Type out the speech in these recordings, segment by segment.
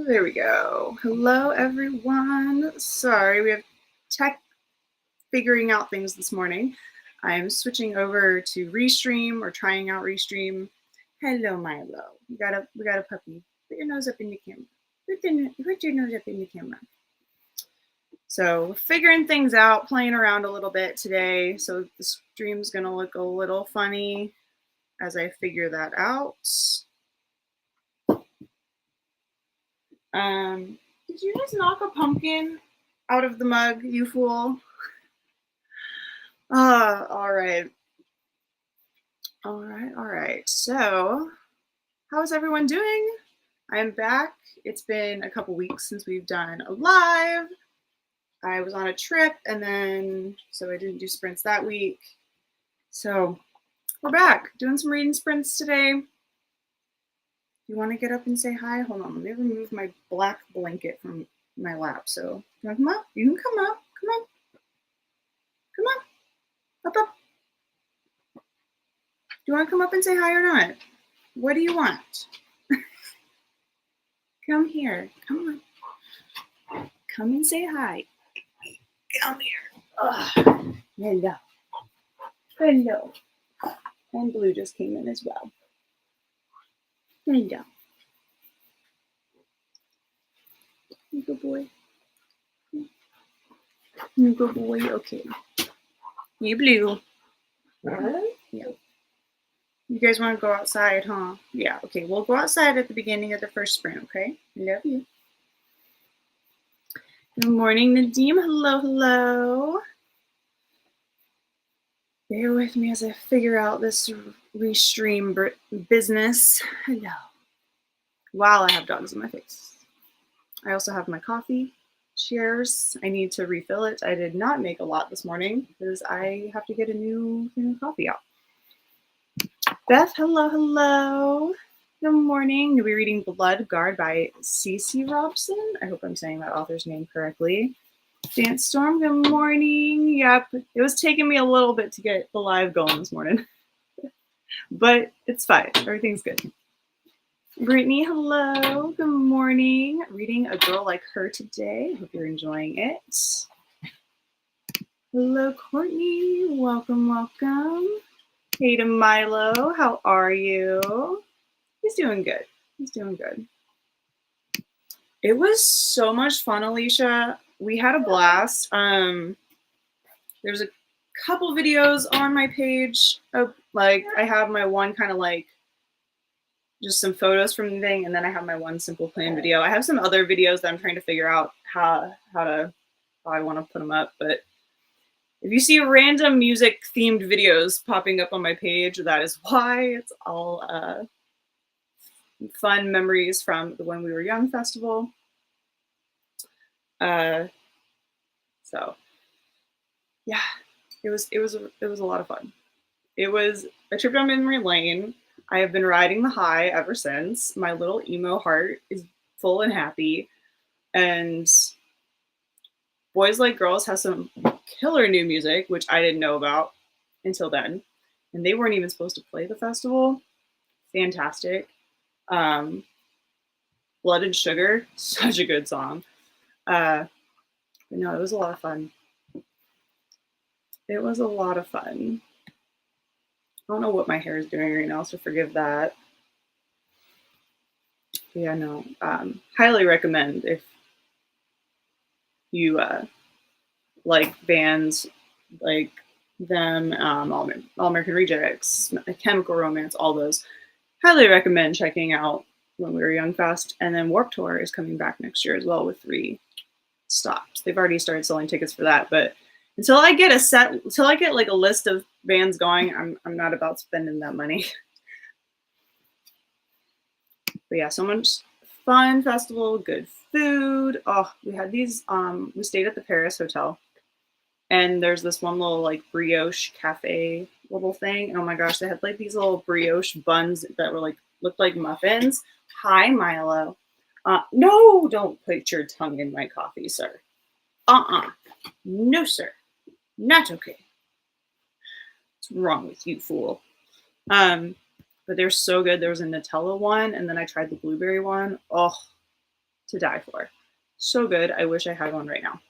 There we go. Hello, everyone. Sorry, we have tech figuring out things this morning. I'm switching over to Restream or trying out Restream. Hello, Milo. We got a puppy. Put your nose up in the camera. Put your nose up in the camera. So we're figuring things out, playing around a little bit today. So the stream's gonna look a little funny as I figure that out. Did you just knock a pumpkin out of the mug, you fool? All right. So, how's everyone doing? I'm back. It's been a couple weeks since we've done a live. I was on a trip so I didn't do sprints that week. So, we're back doing some reading sprints today. You want to get up and say hi? Hold on, let me remove my black blanket from my lap. So, you want to come up? You can come up. Come on. Come on. Up. Do you want to come up and say hi or not? What do you want? Come here. Come on. Come and say hi. Come here. Hello. Hello. And Blue just came in as well. Hello. You good boy. You good boy. Okay. Hey, Blue. Yeah. You guys want to go outside, huh? Yeah. Okay. We'll go outside at the beginning of the first sprint. Okay. Love you. Good morning, Nadim. Hello. Bear with me as I figure out this Restream business. Hello. Wow, I have dogs in my face. I also have my coffee. Cheers. I need to refill it. I did not make a lot this morning because I have to get a new thing of coffee out. Beth, hello. Good morning. You'll be reading Blood Guard by Cece Robson. I hope I'm saying that author's name correctly. Dance Storm, good morning. Yep, it was taking me a little bit to get the live going this morning, but it's fine. Everything's good. Brittany, hello. Good morning. Reading A Girl Like Her today. Hope you're enjoying it. Hello, Courtney. Welcome. Hey to Milo. How are you? He's doing good. It was so much fun, Alicia. We had a blast. There's a couple videos on my page of I have my one kind of just some photos from the thing, and then I have my one simple plan video. I have some other videos that I'm trying to figure out how I want to put them up. But if you see random music themed videos popping up on my page, that is why. It's all fun memories from the When We Were Young festival. So yeah, it was a lot of fun. It was a trip down memory lane. I have been riding the high ever since. My little emo heart is full and happy. And Boys Like Girls has some killer new music, which I didn't know about until then. And they weren't even supposed to play the festival. Fantastic. Blood and Sugar, such a good song. But no, it was a lot of fun. I don't know what my hair is doing right now, so forgive that. Yeah, no. Highly recommend if you like bands like them, All American Rejects, Chemical Romance, all those. Highly recommend checking out When We Were Young Fest. And then Warped Tour is coming back next year as well with 3 stops. They've already started selling tickets for that, but until I get a list of bands going, I'm not about spending that money. But yeah, so much fun festival, good food. Oh, we had these. We stayed at the Paris Hotel, and there's this one little brioche cafe little thing. Oh my gosh, they had these little brioche buns that were looked like muffins. Hi, Milo. No, don't put your tongue in my coffee, sir. No, sir. Not okay. What's wrong with you, fool? But they're so good. There was a Nutella one, and then I tried the blueberry one. Oh, to die for. So good. I wish I had one right now.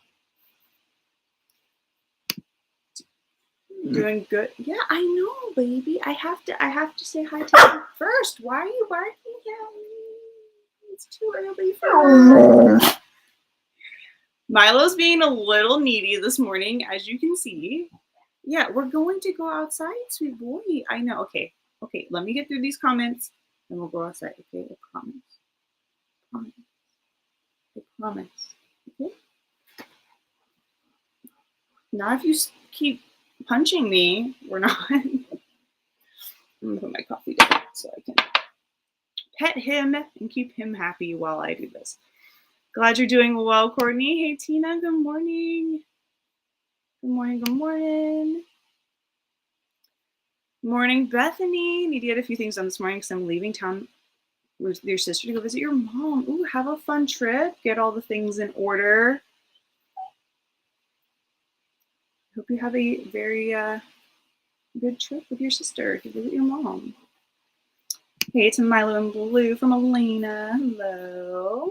Doing good. Yeah, I know, baby. I have to say hi to you first. Why are you barking at me? It's too early for that. Milo's being a little needy this morning, as you can see. Yeah, we're going to go outside, sweet boy. I know. Okay. Okay, let me get through these comments and we'll go outside. Okay, I promise. Promise. I promise. Okay. Not if you keep punching me. We're not. I'm gonna put my coffee down so I can pet him and keep him happy while I do this. Glad you're doing well, Courtney. Hey, Tina. Good morning. Good morning. Good morning. Morning, Bethany. Need to get a few things done this morning because I'm leaving town with your sister to go visit your mom. Ooh, have a fun trip. Get all the things in order. Hope you have a very good trip with your sister to visit your mom. Hey, it's Milo and Blue from Elena. Hello.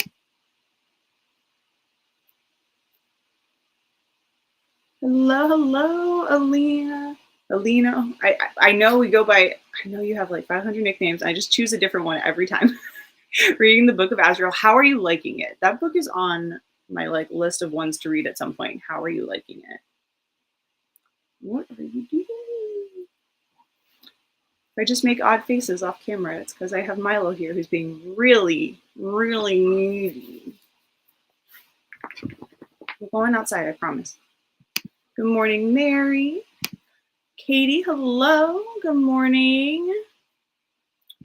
Hello, hello, Alina. Alina, I know we go by, I know you have like 500 nicknames. I just choose a different one every time. Reading the Book of Azrael. How are you liking it? That book is on my like list of ones to read at some point. How are you liking it? What are you doing? If I just make odd faces off camera, it's because I have Milo here who's being really, really needy. We're going outside, I promise. Good morning, Mary. Katie, hello. Good morning.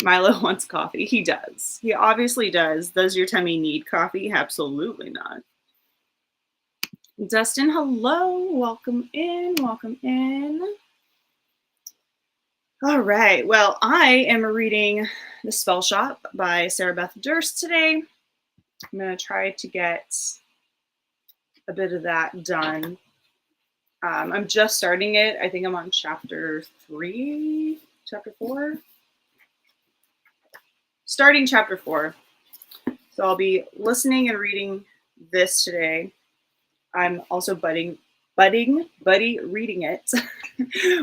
Milo wants coffee. He does. He obviously does. Does your tummy need coffee? Absolutely not. Dustin, hello. Welcome in. Welcome in. All right. Well, I am reading The Spellshop by Beth Durst today. I'm going to try to get a bit of that done. I'm just starting it. I think I'm on chapter 4. Starting chapter 4. So I'll be listening and reading this today. I'm also buddy reading it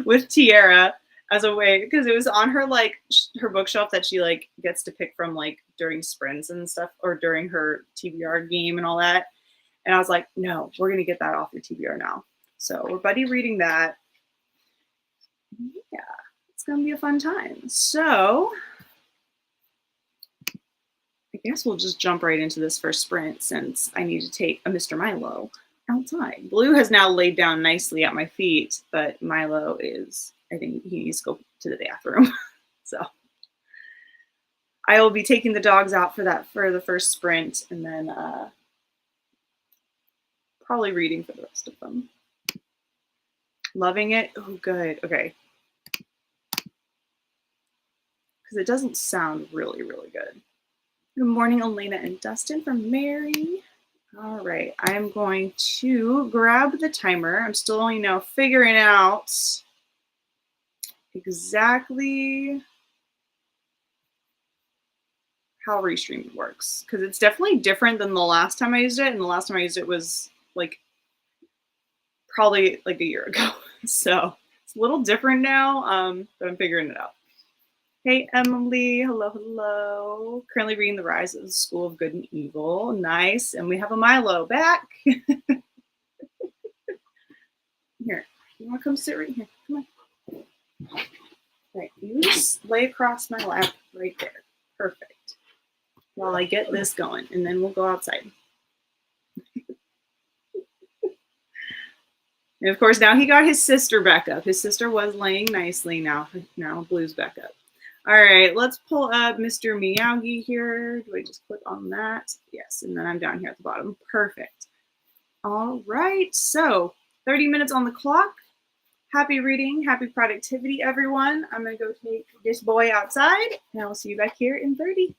with Tiara as a way, because it was on her like her bookshelf that she like gets to pick from like during sprints and stuff, or during her TBR game and all that. And I was like, no, we're gonna get that off your TBR now. So we're buddy reading that. Yeah, it's gonna be a fun time. So I guess we'll just jump right into this first sprint since I need to take a Mr. Milo outside. Blue has now laid down nicely at my feet, but Milo is, I think he needs to go to the bathroom. So I will be taking the dogs out for the first sprint, and then probably reading for the rest of them. Loving it. Oh, good. Okay. Because it doesn't sound really, really good. Good morning, Elena and Dustin from Mary. All right, I'm going to grab the timer. I'm still only now figuring out exactly how Restream works, because it's definitely different than the last time I used it, and the last time I used it was like probably like a year ago. So it's a little different now, but I'm figuring it out. Hey, Emily. Hello, hello. Currently reading The Rise of the School of Good and Evil. Nice. And we have a Milo back. Here, you want to come sit right here? Come on. Right, you just lay across my lap right there. Perfect. While I get this going, and then we'll go outside. And of course, now he got his sister back up. His sister was laying nicely. Now Blue's back up. All right, let's pull up Mr. Miyagi here. Do I just click on that? Yes, and then I'm down here at the bottom. Perfect. All right, so 30 minutes on the clock. Happy reading, happy productivity, everyone. I'm going to go take this boy outside, and I will see you back here in 30.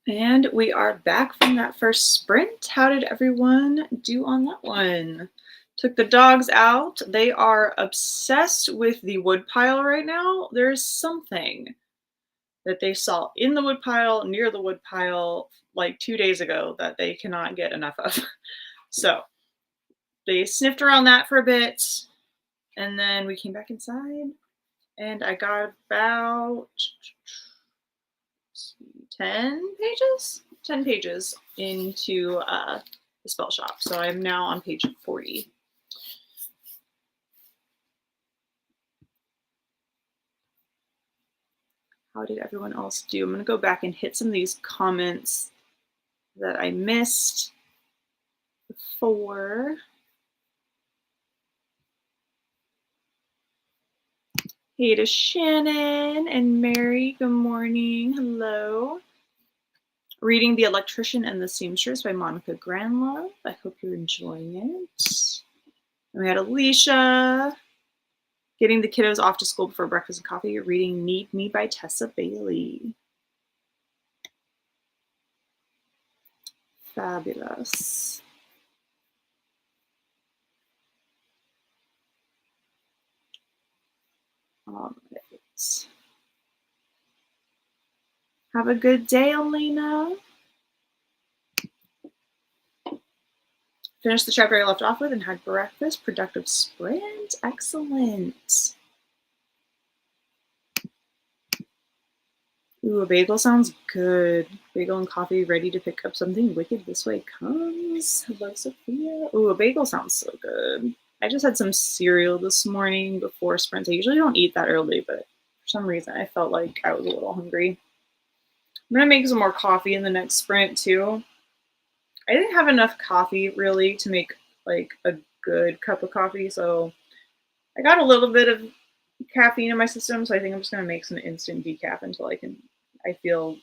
And we are back from that first sprint. How did everyone do on that one? Took the dogs out. They are obsessed with the woodpile right now. There's something that they saw in the woodpile, near the woodpile, like 2 days ago that they cannot get enough of. So they sniffed around that for a bit, and then we came back inside, and I got about 10 pages into the Spellshop. So I'm now on page 40. How did everyone else do? I'm going to go back and hit some of these comments that I missed before. Hey to Shannon and Mary, good morning. Hello. Reading The Electrician and the Seamstress by Monica Granlove. I hope you're enjoying it. And we had Alicia. Getting the kiddos off to school before breakfast and coffee. Reading Need Me by Tessa Bailey. Fabulous. All right. Have a good day, Elena. Finished the chapter I left off with and had breakfast. Productive sprint. Excellent. Ooh, a bagel sounds good. Bagel and coffee ready to pick up something wicked this way comes. Hello, Sophia. Ooh, a bagel sounds so good. I just had some cereal this morning before sprints. I usually don't eat that early, but for some reason I felt like I was a little hungry. I'm going to make some more coffee in the next sprint too. I didn't have enough coffee really to make like a good cup of coffee, so I got a little bit of caffeine in my system, so I think I'm just going to make some instant decaf until I feel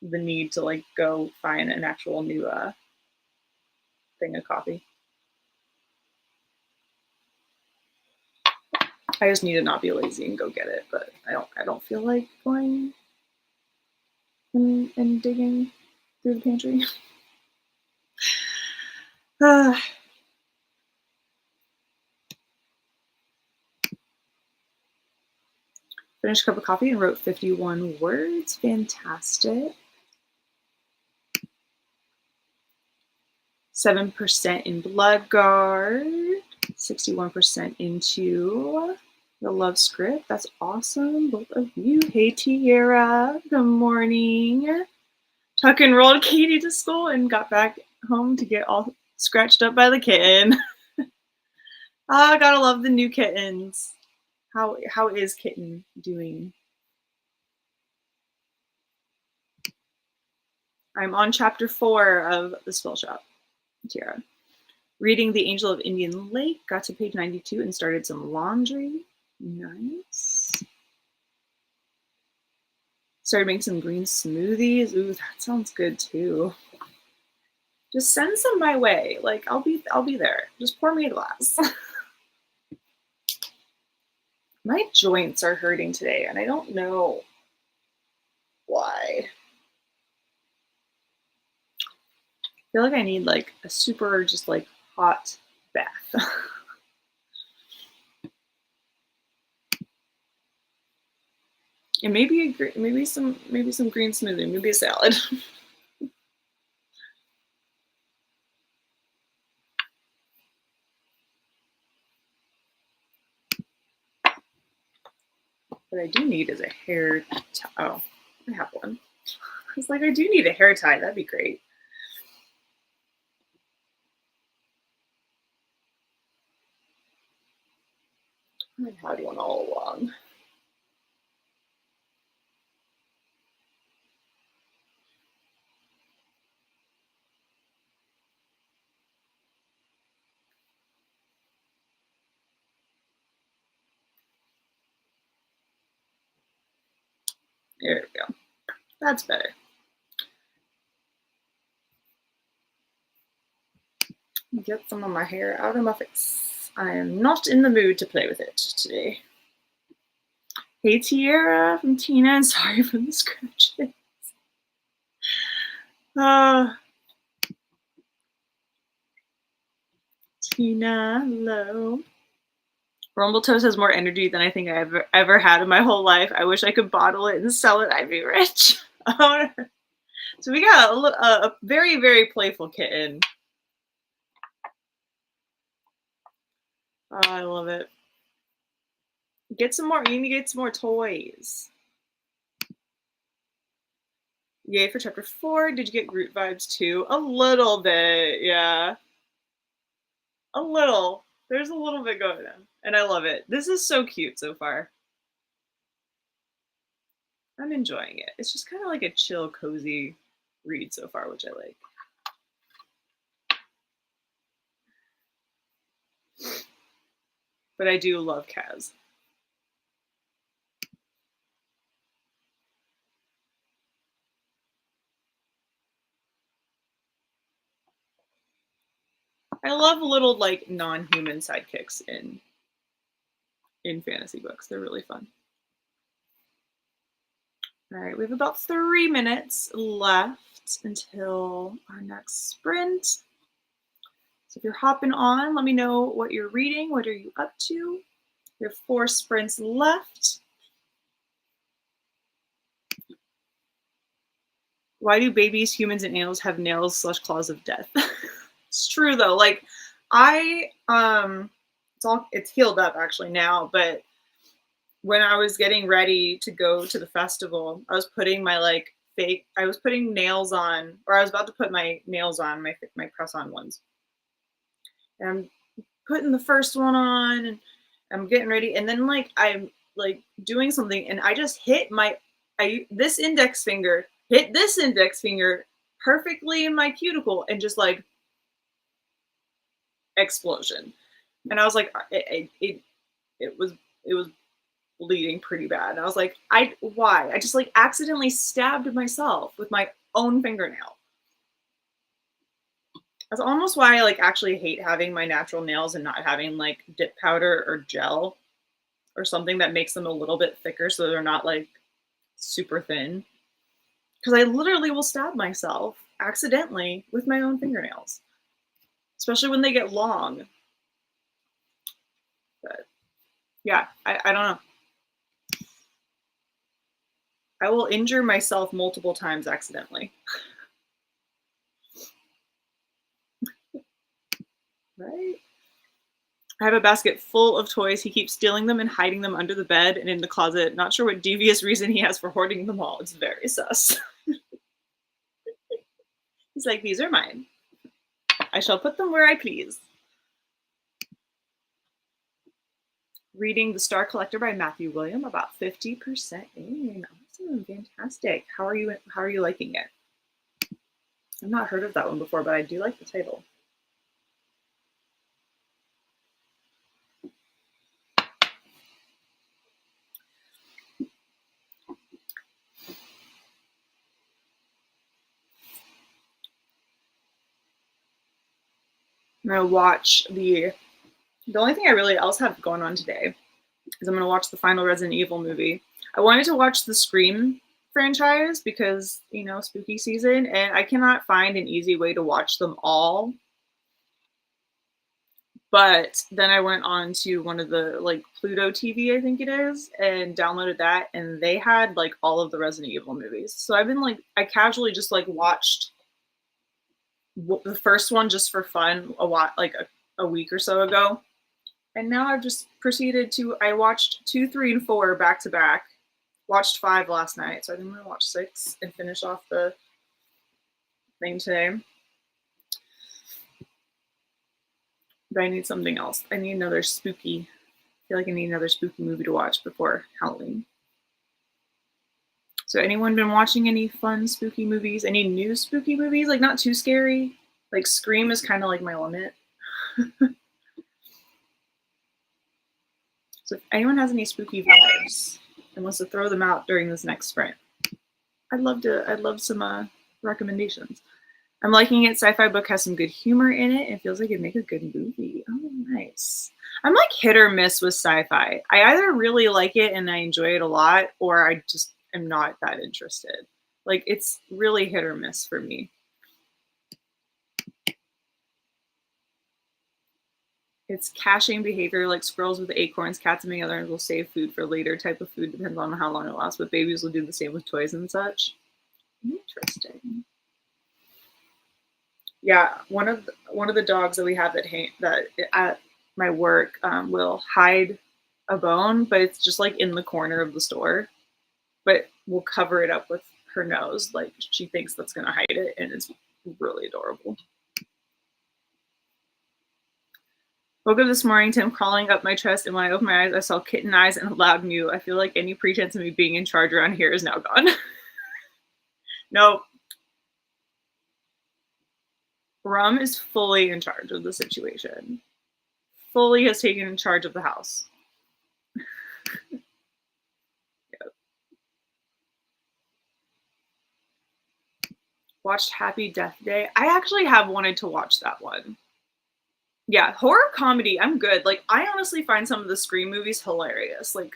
the need to like go find an actual new thing of coffee. I just need to not be lazy and go get it, but I don't feel like going and digging through the pantry. Finished a cup of coffee and wrote 51 words. Fantastic. 7% in Bloodguard. 61% into the Love Script. That's awesome. Both of you. Hey, Tiara. Good morning. Tuck and rolled Katie to school and got back home to get all scratched up by the kitten. Ah, gotta love the new kittens. How is Kitten doing? I'm on chapter 4 of the Spellshop. Tiara. Reading The Angel of Indian Lake. Got to page 92 and started some laundry. Nice. Started making some green smoothies. Ooh, that sounds good too. Just send some my way. Like I'll be there. Just pour me a glass. My joints are hurting today, and I don't know why. I feel like I need like a super just like hot bath. And maybe some green smoothie, maybe a salad. What I do need is a hair tie. Oh, I have one. I was like, I do need a hair tie. That'd be great. I had one all along. There we go. That's better. Get some of my hair out of my face. I am not in the mood to play with it today. Hey, Tiara from Tina, and sorry for the scratches. Tina, hello. Rumble Toast has more energy than I think I've ever had in my whole life. I wish I could bottle it and sell it. I'd be rich. So we got a very, very playful kitten. Oh, I love it. Get some more. You need to get some more toys. Yay for chapter 4. Did you get Groot vibes too? A little bit, yeah. A little. There's a little bit going on. And I love it. This is so cute so far. I'm enjoying it. It's just kind of like a chill, cozy read so far, which I like. But I do love Kaz. I love little like non-human sidekicks in fantasy books. They're really fun. All right, we have about 3 minutes left until our next sprint. So if you're hopping on, let me know what you're reading. What are you up to? We have 4 sprints left. Why do babies, humans, and animals have nails / claws of death? It's true though. Like it's healed up actually now, but when I was getting ready to go to the festival, I was putting my I was putting nails on, or I was about to put my nails on, my press-on ones. And I'm putting the first one on and I'm getting ready, and then I'm doing something and I just hit this index finger perfectly in my cuticle and just like explosion. And I was like, it was bleeding pretty bad. And I was like, why? I just like accidentally stabbed myself with my own fingernail. That's almost why I like actually hate having my natural nails and not having like dip powder or gel or something that makes them a little bit thicker so they're not like super thin. Because I literally will stab myself accidentally with my own fingernails, especially when they get long. But yeah, I don't know. I will injure myself multiple times accidentally. Right? I have a basket full of toys. He keeps stealing them and hiding them under the bed and in the closet. Not sure what devious reason he has for hoarding them all. It's very sus. He's like, these are mine. I shall put them where I please. Reading The Star Collector by Matthew William, about 50% in. Awesome, fantastic. How are you liking it? I've not heard of that one before, but I do like the title. I'm gonna watch the only thing I really else have going on today is I'm gonna watch the final Resident Evil movie. I wanted to watch the Scream franchise because, you know, spooky season, and I cannot find an easy way to watch them all. But then I went on to one of the like Pluto TV, I think it is, and downloaded that, and they had like all of the Resident Evil movies. So I've been like, I casually just like watched the first one just for fun a week or so ago. And now I've just proceeded to, I watched 2, 3, and 4 back to back. Watched 5 last night, so I think I'm gonna watch 6 and finish off the thing today. But I need something else. I need another spooky. I feel like I need another spooky movie to watch before Halloween. So anyone been watching any fun spooky movies? Any new spooky movies? Like not too scary. Like Scream is kind of like my limit. So if anyone has any spooky vibes and wants to throw them out during this next sprint, I'd love some recommendations. I'm liking it. Sci-fi book has some good humor in it. It feels like it'd make a good movie. Oh, nice. I'm like hit or miss with sci-fi. I either really like it and I enjoy it a lot, or I just am not that interested. Like it's really hit or miss for me. It's caching behavior, like squirrels with acorns, cats and many others will save food for later type of food, depends on how long it lasts, but babies will do the same with toys and such. Interesting. Yeah, one of the dogs that we have that at my work will hide a bone, but it's just like in the corner of the store, but we'll cover it up with her nose, like she thinks that's gonna hide it, and it's really adorable. Woke up this morning, Tim crawling up my chest, and when I opened my eyes, I saw kitten eyes and a loud mew. I feel like any pretense of me being in charge around here is now gone. Nope. Rum is fully in charge of the situation. Fully has taken charge of the house. Yep. Watched Happy Death Day. I actually have wanted to watch that one. Yeah, horror comedy, I'm good. Like, I honestly find some of the Scream movies hilarious. Like,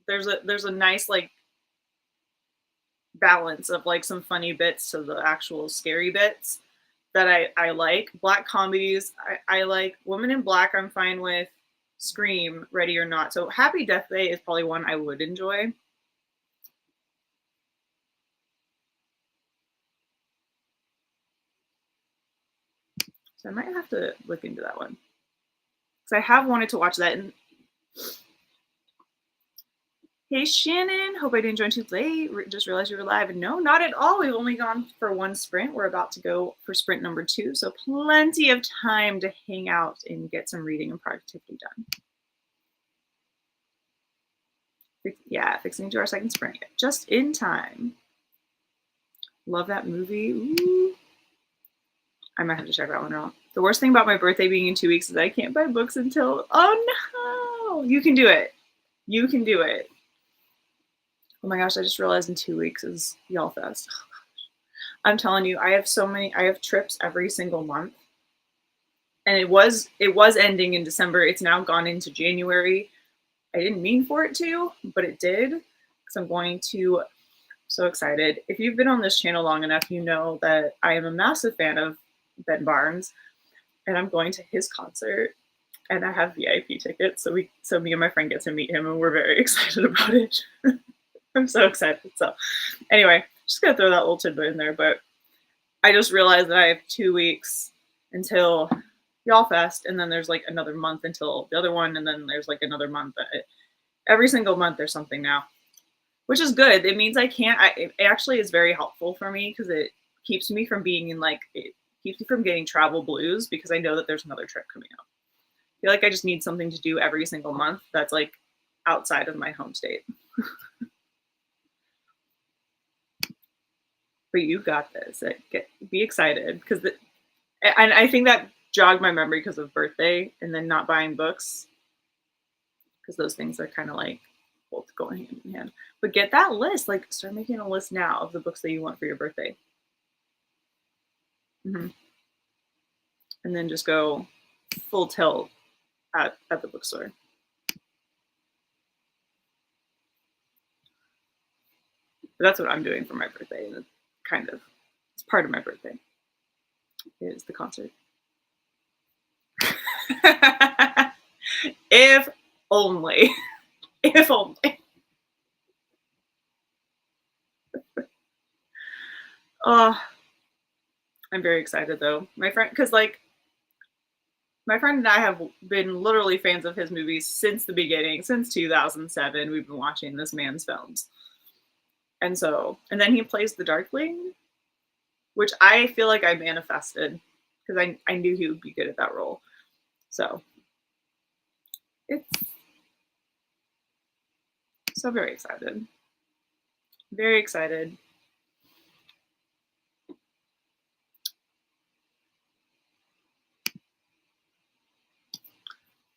there's a nice like balance of like some funny bits to the actual scary bits that I like. Black comedies, I like. Woman in Black, I'm fine with. Scream, Ready or Not. So Happy Death Day is probably one I would enjoy. So I might have to look into that one. Because I have wanted to watch that. And hey, Shannon. Hope I didn't join too late. Just realized you were live. No, not at all. We've only gone for one sprint. We're about to go for sprint number 2. So plenty of time to hang out and get some reading and productivity done. Yeah, fixing to our second sprint. Just in time. Love that movie. Ooh. I might have to check that one out. The worst thing about my birthday being in 2 weeks is I can't buy books until... Oh, no! You can do it. You can do it. Oh my gosh, I just realized in 2 weeks is Y'all Fest. Oh, I'm telling you, I have trips every single month. And it was ending in December. It's now gone into January. I didn't mean for it to, but it did. Because I'm going to... So excited. If you've been on this channel long enough, you know that I am a massive fan of Ben Barnes. And I'm going to his concert. And I have VIP tickets. So me and my friend get to meet him, and we're very excited about it. I'm so excited. So anyway, just gonna throw that little tidbit in there. But I just realized that I have 2 weeks until Y'all Fest, and then there's like another month until the other one, and then there's like another month. Every single month there's something now, which is good. It means it actually is very helpful for me because it keeps me from being in it keeps me from getting travel blues because I know that there's another trip coming up. I feel like I just need something to do every single month that's like outside of my home state. But you got this. Be excited because and I think that jogged my memory because of birthday and then not buying books, because those things are kind of like both going hand in hand. But get that list. Like, start making a list now of the books that you want for your birthday. Mm-hmm. And then just go full tilt at the bookstore. But that's what I'm doing for my birthday. And it's part of my birthday is the concert. If only. If only. Oh, I'm very excited though. My friend and I have been literally fans of his movies since the beginning, since 2007. We've been watching this man's films. And then he plays the Darkling, which I feel like I manifested because I knew he would be good at that role. So it's so very excited. Very excited.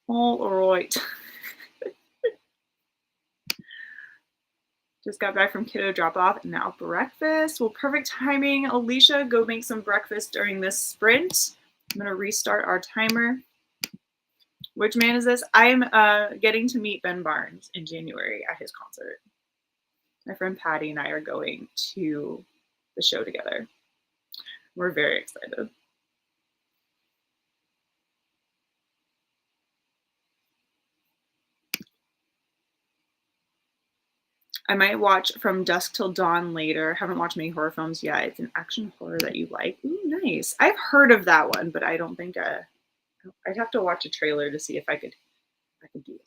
All right. Just got back from kiddo drop off and now breakfast. Well, perfect timing. Alicia, go make some breakfast during this sprint. I'm going to restart our timer. Which man is this? I'm getting to meet Ben Barnes in January at his concert. My friend Patty and I are going to the show together. We're very excited. I might watch From Dusk Till Dawn later. Haven't watched many horror films yet. It's an action horror that you like. Ooh, nice. I've heard of that one, but I don't think I'd have to watch a trailer to see if I could do it.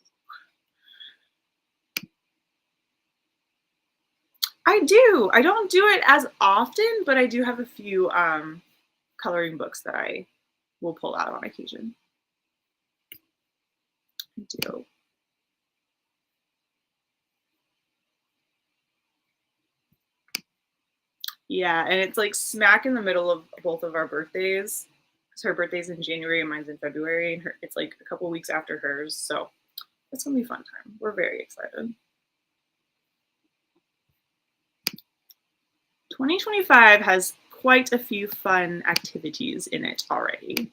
I do. I don't do it as often, but I do have a few coloring books that I will pull out on occasion. I do. Yeah, and it's like smack in the middle of both of our birthdays. Because her birthday's in January and mine's in February, and it's like a couple weeks after hers. So it's gonna be a fun time. We're very excited. 2025 has quite a few fun activities in it already.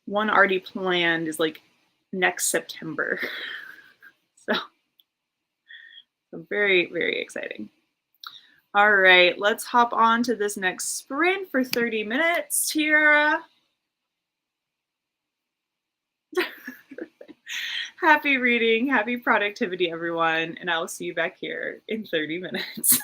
One already planned is like next September. So very, very exciting. All right, let's hop on to this next sprint for 30 minutes, Tiara. Happy reading, happy productivity, everyone, and I'll see you back here in 30 minutes.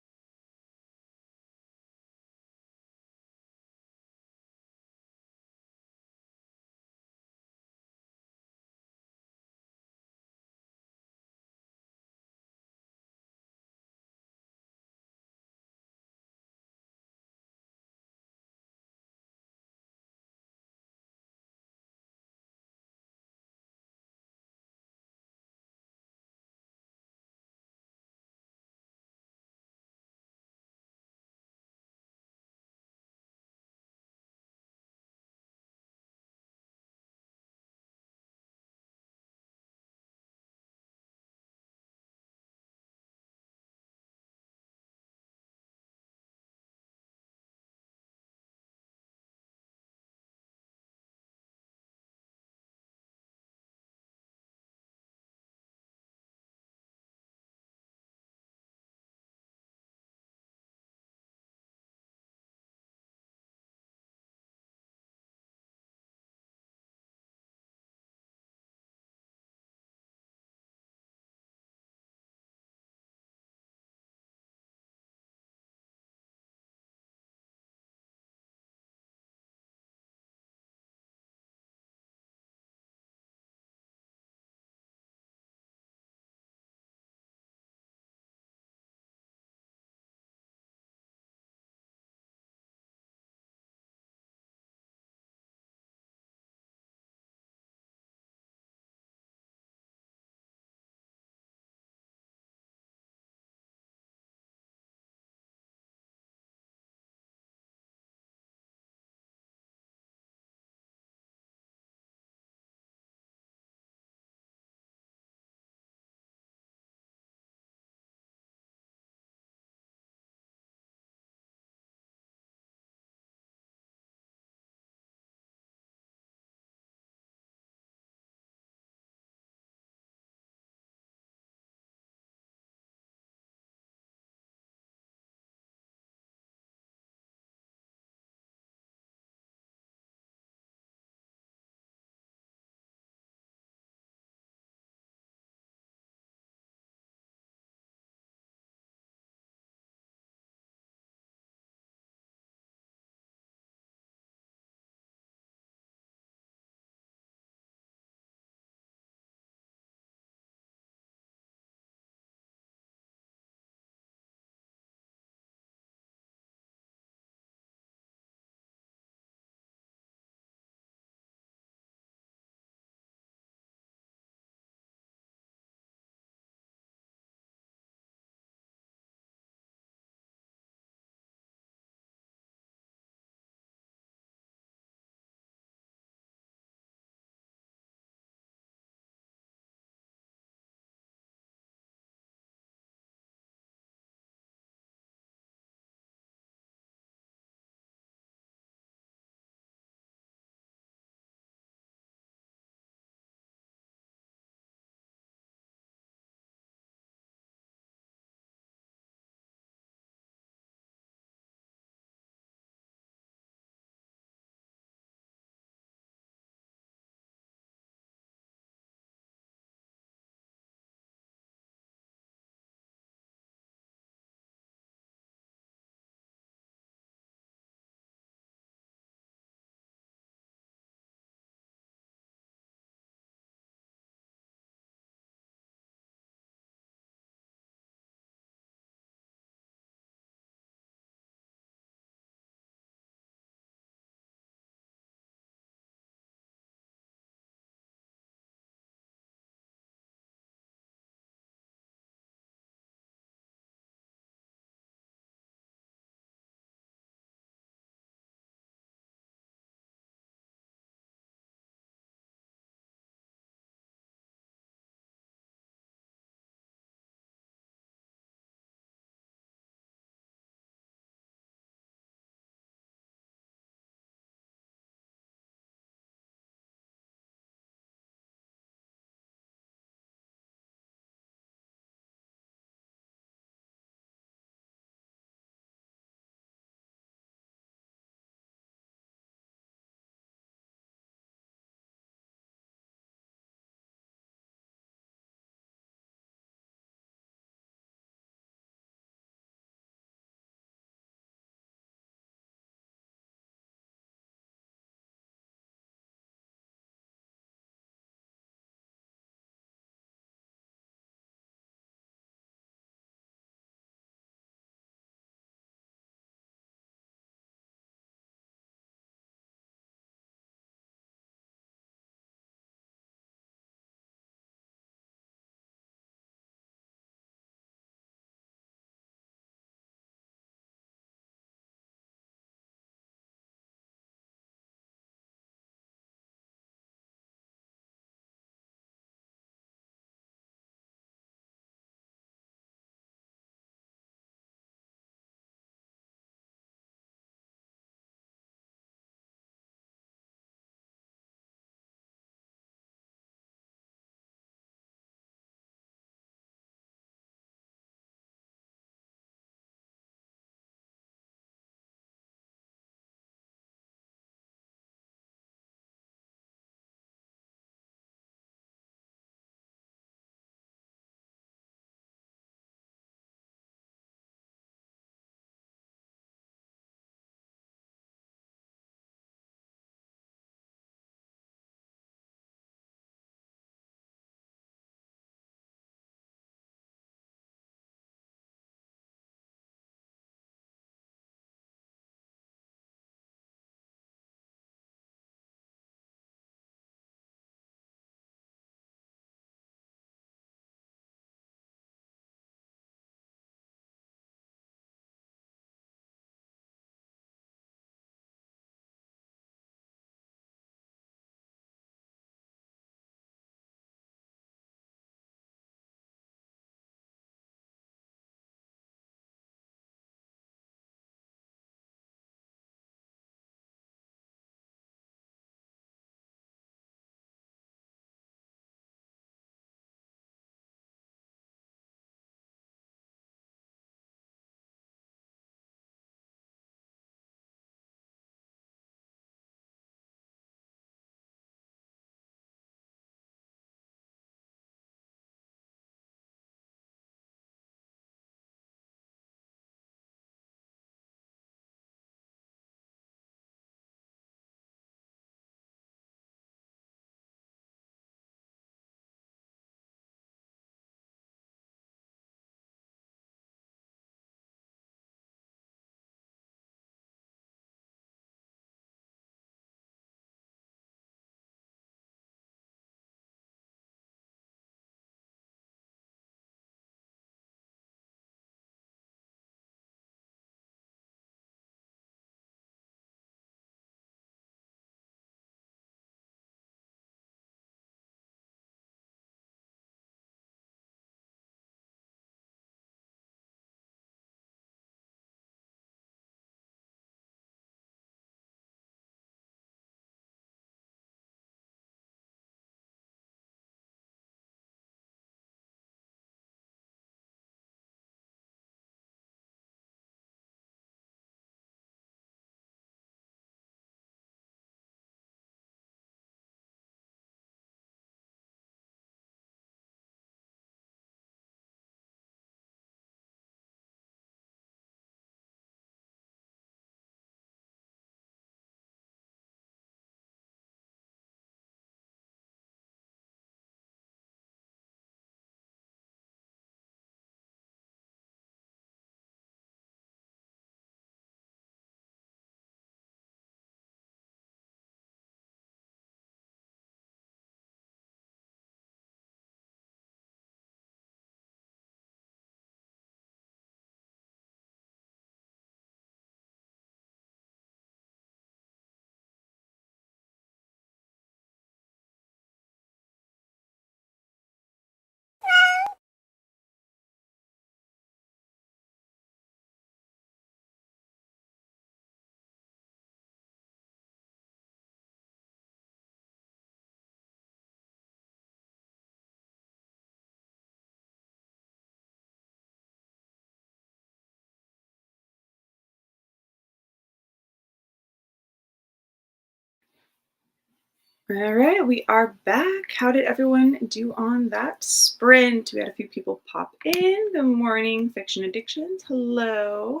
All right, we are back. How did everyone do on that sprint? We had a few people pop in. Good morning, Fiction Addictions. Hello.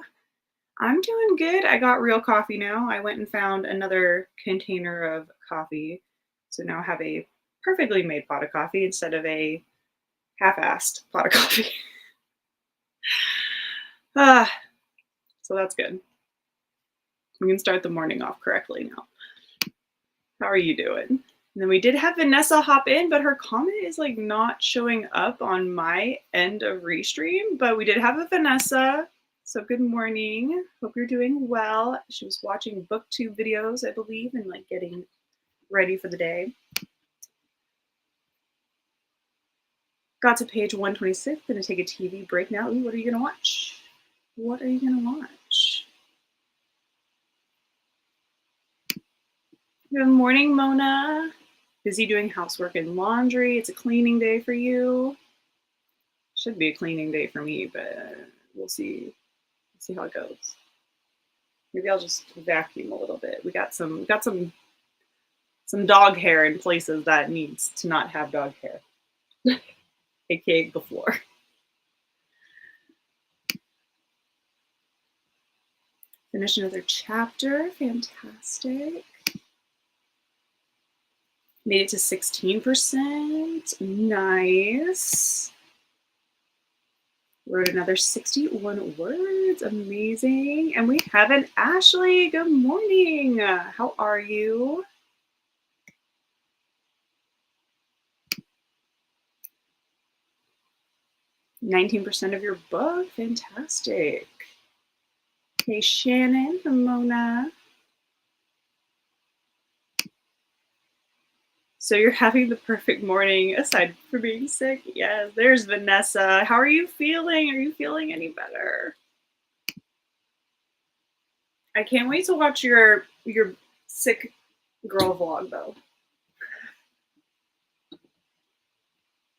I'm doing good. I got real coffee now. I went and found another container of coffee. So now I have a perfectly made pot of coffee instead of a half-assed pot of coffee. ah, so that's good. We can start the morning off correctly now. How are you doing? And then we did have Vanessa hop in, but her comment is like not showing up on my end of Restream. But we did have a Vanessa. So good morning. Hope you're doing well. She was watching booktube videos, I believe, and like getting ready for the day. Got to page 126. Gonna take a TV break now. Ooh, what are you gonna watch? What are you gonna watch? Good morning, Mona. Busy doing housework and laundry. It's a cleaning day for you. Should be a cleaning day for me, but we'll see. We'll see how it goes. Maybe I'll just vacuum a little bit. We got some dog hair in places that needs to not have dog hair, aka the floor. Finish another chapter. Fantastic. Made it to 16%. Nice. Wrote another 61 words. Amazing. And we have an Ashley. Good morning. How are you? %19 of your book. Fantastic. Hey, Shannon from Mona. So you're having the perfect morning aside from being sick? Yes, there's Vanessa. How are you feeling? Are you feeling any better? I can't wait to watch your sick girl vlog though.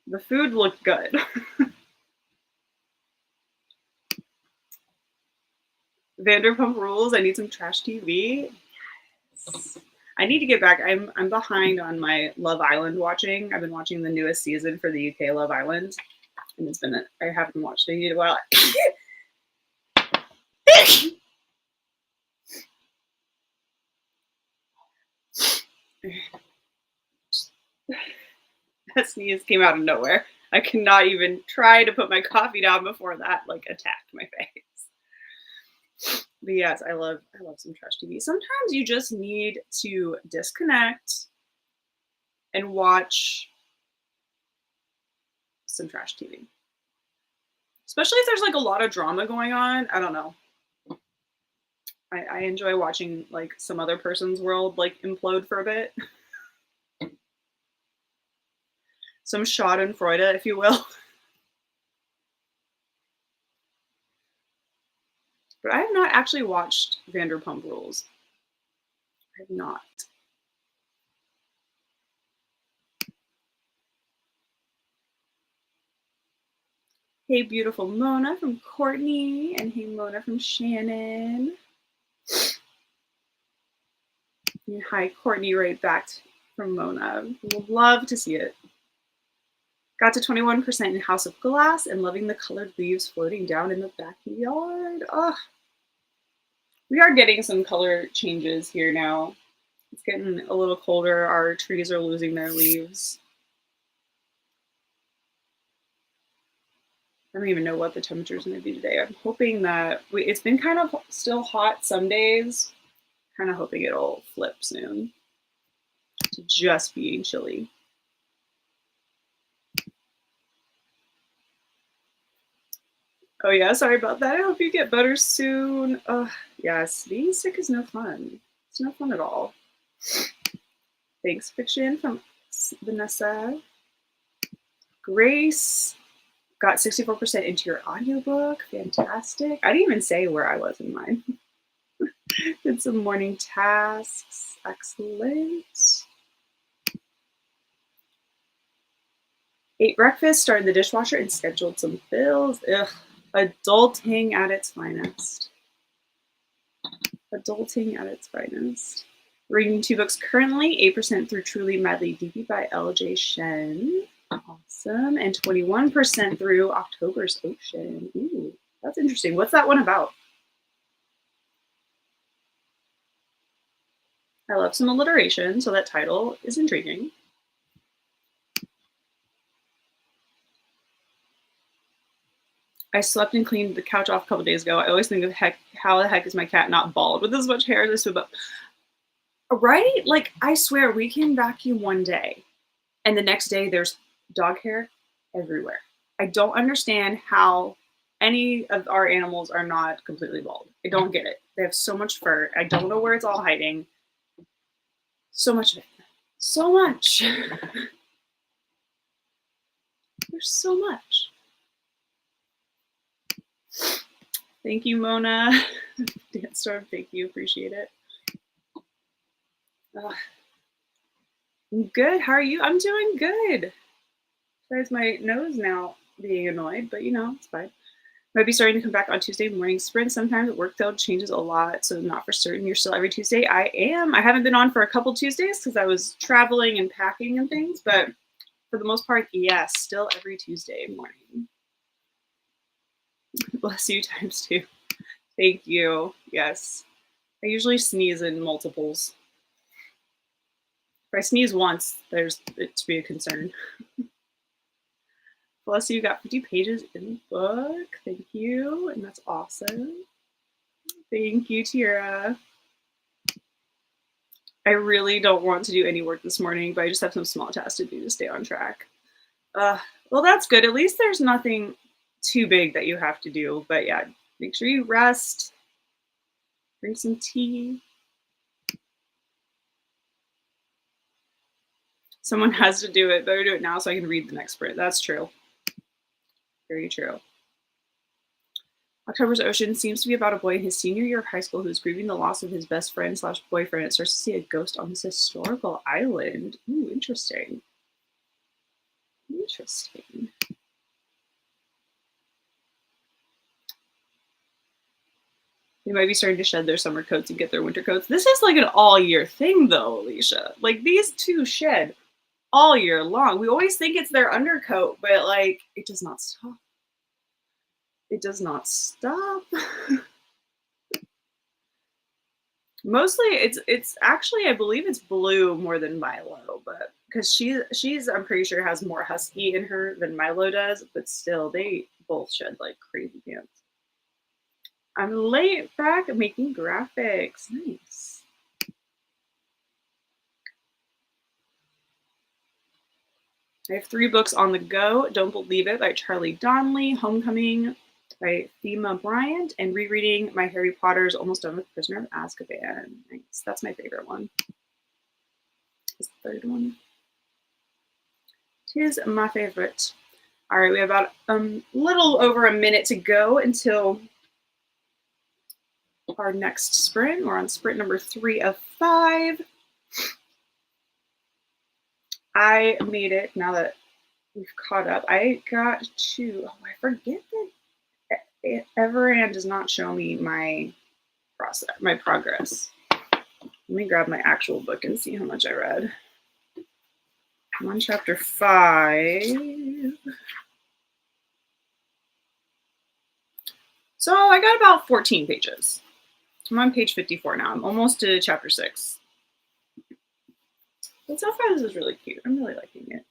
The food looked good. Vanderpump Rules. I need some trash TV. Yes. I need to get back. I'm behind on my Love Island watching. I've been watching the newest season for the UK Love Island, and I haven't watched it in a while. That sneeze came out of nowhere. I cannot even try to put my coffee down before that like attacked my face. But yes, I love some trash TV. Sometimes you just need to disconnect and watch some trash TV. Especially if there's like a lot of drama going on. I don't know. I enjoy watching like some other person's world like implode for a bit. Some Schadenfreude, if you will. But I have not actually watched Vanderpump Rules. I have not. Hey, beautiful Mona from Courtney, and hey, Mona from Shannon. And hi, Courtney, right back from Mona. We'll love to see it. Got to 21% in House of Glass and loving the colored leaves floating down in the backyard. Oh, we are getting some color changes here now. It's getting a little colder. Our trees are losing their leaves. I don't even know what the temperature is going to be today. I'm hoping that it's been kind of still hot some days. Kind of hoping it'll flip soon to just being chilly. Oh yeah, sorry about that. I hope you get better soon. Yes, being sick is no fun. It's no fun at all. Thanks, Fiction from Vanessa. Grace got 64% into your audiobook. Fantastic. I didn't even say where I was in mine. Did some morning tasks. Excellent. Ate breakfast, started the dishwasher, and scheduled some bills. Ugh. Adulting at its finest. Adulting at its finest. Reading 2 books currently, 8% through Truly Madly Deepy by LJ Shen. Awesome. And 21% through October's Ocean. Ooh, that's interesting. What's that one about? I love some alliteration, so that title is intriguing. I slept and cleaned the couch off a couple days ago. I always think of how the heck is my cat not bald with as much hair as I swim up? Right? Like, I swear, we can vacuum one day, and the next day there's dog hair everywhere. I don't understand how any of our animals are not completely bald. I don't get it. They have so much fur. I don't know where it's all hiding. So much of it. So much. There's so much. Thank you, Mona. Dance Storm, thank you. Appreciate it. I'm good. How are you? I'm doing good. Besides my nose now being annoyed, but it's fine. Might be starting to come back on Tuesday morning sprint. Sometimes at work though changes a lot, so not for certain. You're still every Tuesday? I am. I haven't been on for a couple Tuesdays because I was traveling and packing and things, but for the most part, yes, still every Tuesday morning. Bless you times 2. Thank you. Yes. I usually sneeze in multiples. If I sneeze once, there's it to be a concern. Bless you, got 50 pages in the book. Thank you. And that's awesome. Thank you, Tira. I really don't want to do any work this morning, but I just have some small tasks to do to stay on track. Well, that's good. At least there's nothing too big that you have to do. But yeah, make sure you rest. Drink some tea. Someone has to do it. Better do it now so I can read the next sprint. That's true. Very true. October's Ocean seems to be about a boy in his senior year of high school who's grieving the loss of his best friend / boyfriend and starts to see a ghost on this historical island. Ooh, interesting. Interesting. They might be starting to shed their summer coats and get their winter coats. This is like an all-year thing, though, Alicia. Like, these two shed all year long. We always think it's their undercoat, but, like, it does not stop. It does not stop. Mostly, it's actually, I believe it's Blue more than Milo, but because she's I'm pretty sure has more husky in her than Milo does, but still, they both shed like crazy pants. I'm late back making graphics. Nice. I have 3 books on the go. Don't Believe It by Charlie Donnelly, Homecoming by Thema Bryant, and rereading my Harry Potter's Almost Done with Prisoner of Azkaban. Nice. That's my favorite one. This is the 3rd one. Tis my favorite. All right, we have about a little over a minute to go until our next sprint. We're on sprint number 3 of 5. I made it now that we've caught up. I got to, I forget that Everand does not show me my progress. Let me grab my actual book and see how much I read. I'm on chapter 5. So I got about 14 pages. I'm on page 54 now. I'm almost to chapter 6. But so far this is really cute. I'm really liking it.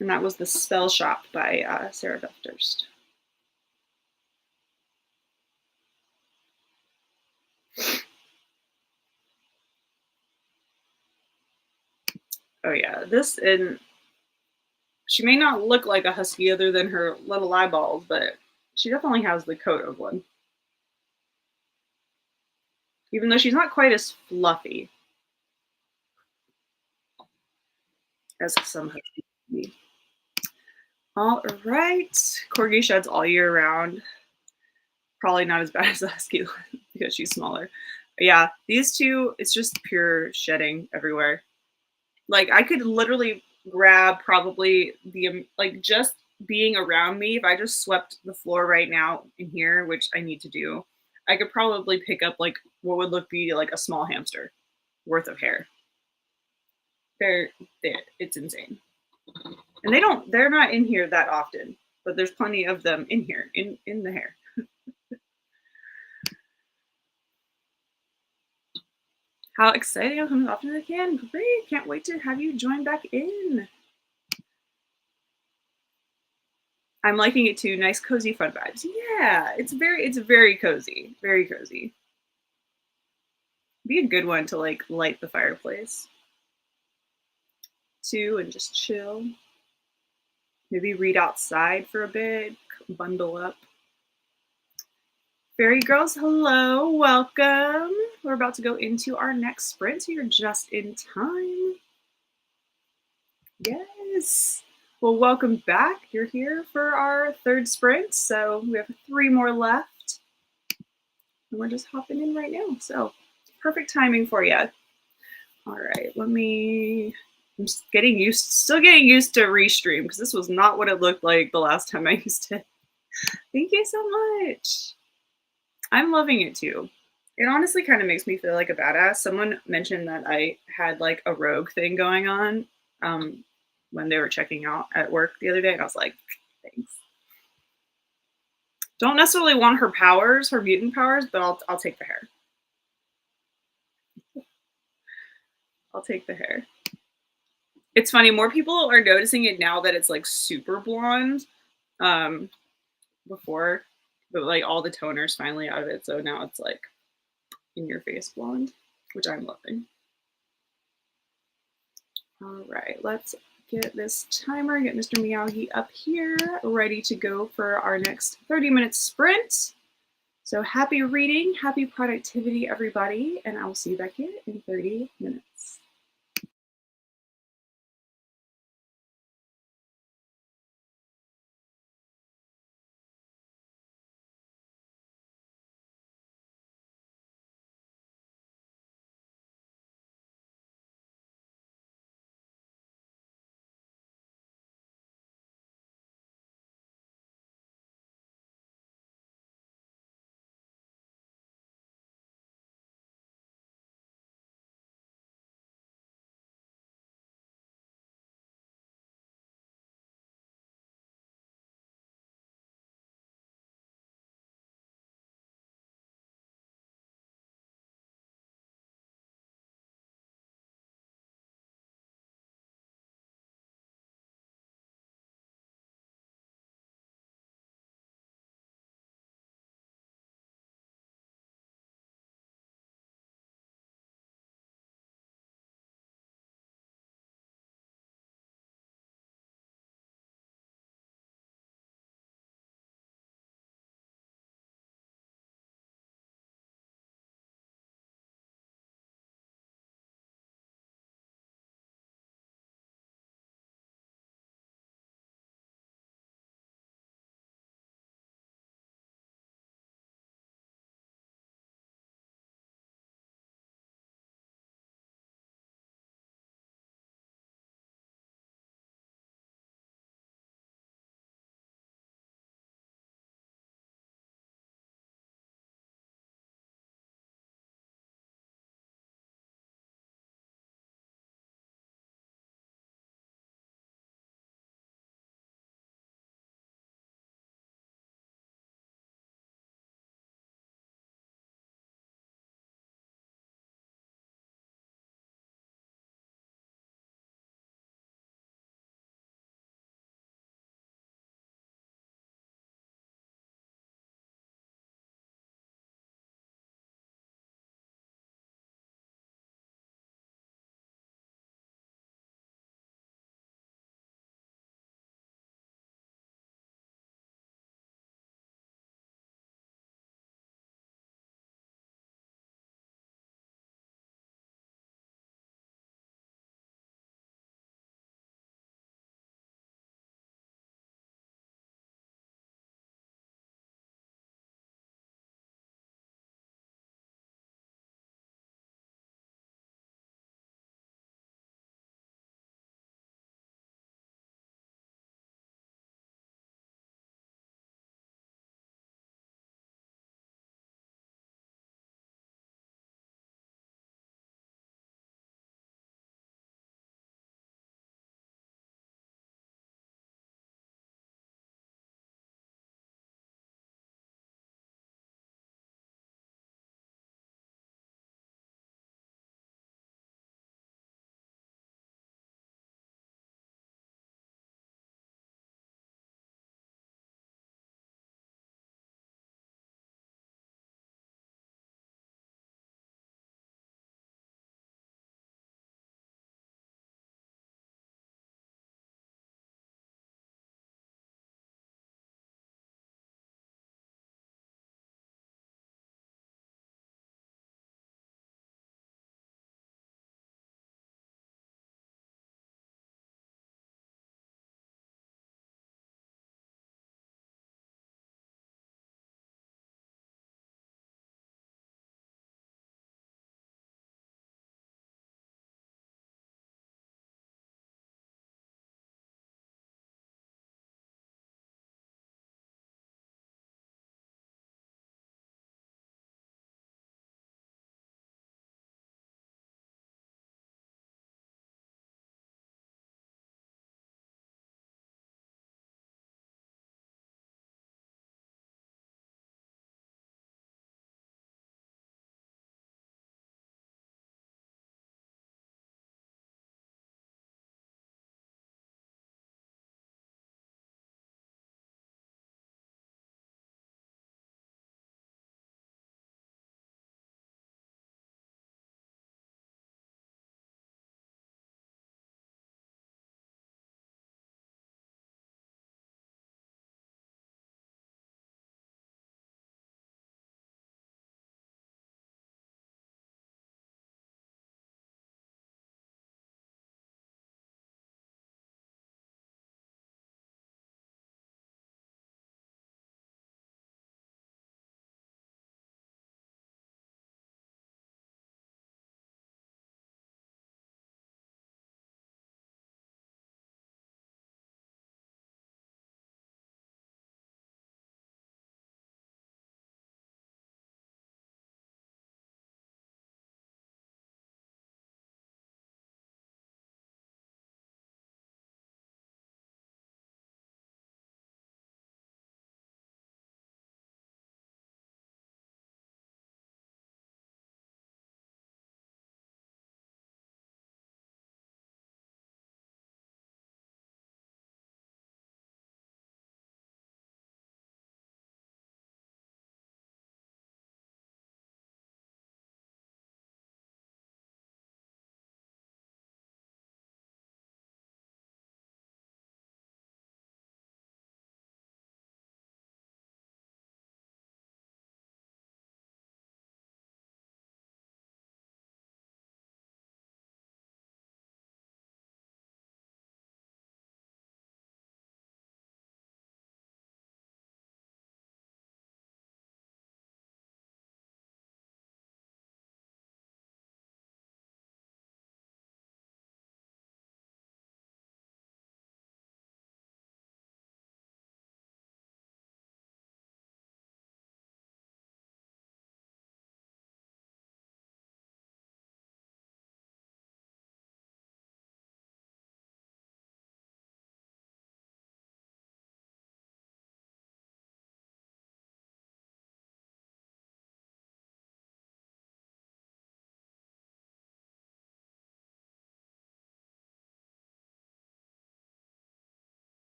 And that was the Spellshop by Sarah Beth Durst. Oh yeah, this, and she may not look like a husky other than her little eyeballs, but she definitely has the coat of one. Even though she's not quite as fluffy as some huskies can be. All right, Corgi sheds all year round. Probably not as bad as the husky because she's smaller. But yeah, these two, it's just pure shedding everywhere. Like, I could literally grab probably like just being around me. If I just swept the floor right now in here, which I need to do, I could probably pick up like what would be like a small hamster worth of hair. They're it's insane. And they're not in here that often, but there's plenty of them in here, in the hair. How exciting! I'll come as often as I can. Great, can't wait to have you join back in. I'm liking it too. Nice, cozy, fun vibes. Yeah, it's very cozy. Very cozy. Be a good one to like light the fireplace too and just chill. Maybe read outside for a bit, bundle up. Fairy girls, hello, welcome. We're about to go into our next sprint, so you're just in time. Yes. Well, welcome back. You're here for our third sprint, so we have 3 more left. And we're just hopping in right now, so perfect timing for you. All right, I'm still getting used to Restream because this was not what it looked like the last time I used it. Thank you so much. I'm loving it too. It honestly kind of makes me feel like a badass. Someone mentioned that I had like a rogue thing going on when they were checking out at work the other day, and I was like, thanks. Don't necessarily want her powers, her mutant powers, but I'll take the hair. I'll take the hair. It's funny, more people are noticing it now that it's like super blonde. Before, but like all the toner's finally out of it, so now it's like in your face blonde, which I'm loving. All right, let's get this timer, get Mr. Meowgy up here, ready to go for our next 30-minute sprint. So happy reading, happy productivity, everybody, and I will see you back here in 30 minutes.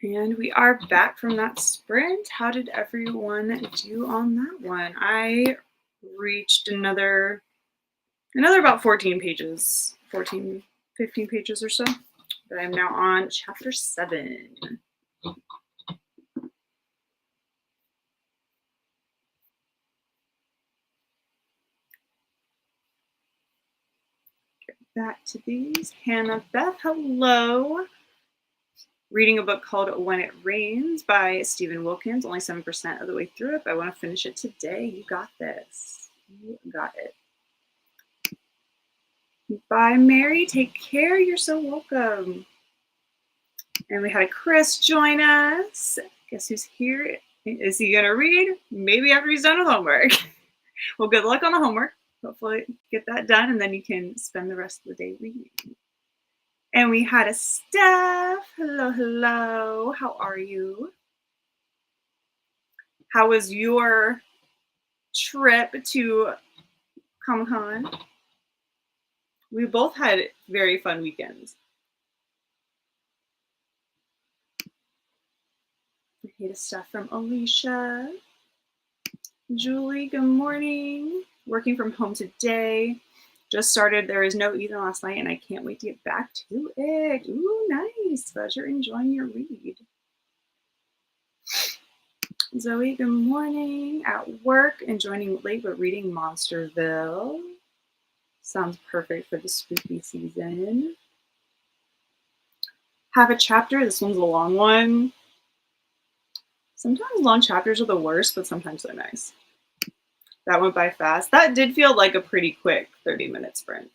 And we are back from that sprint. How did everyone do on that one? I reached another about 14 pages, 14, 15 pages or so. But I'm now on chapter 7. Get back to these. Hannah Beth, hello. Reading a book called When It Rains by Stephen Wilkins. Only 7% of the way through it, but I want to finish it today. You got this. You got it. Bye, Mary. Take care. You're so welcome. And we had a Chris join us. Guess who's here? Is he going to read? Maybe after he's done with homework. Well, good luck on the homework. Hopefully get that done, and then you can spend the rest of the day reading. And we had a Steph. Hello, hello. How are you? How was your trip to Comic-Con? We both had very fun weekends. Hey to stuff from Alicia. Julie, good morning. Working from home today. Just started. There is no Ethan last night, and I can't wait to get back to it. Ooh, nice. Pleasure enjoying your read. Zoe, good morning. At work and joining late, but reading Monsterville. Sounds perfect for the spooky season. Have a chapter. This one's a long one. Sometimes long chapters are the worst, but sometimes they're nice. That went by fast. That did feel like a pretty quick 30-minute sprint.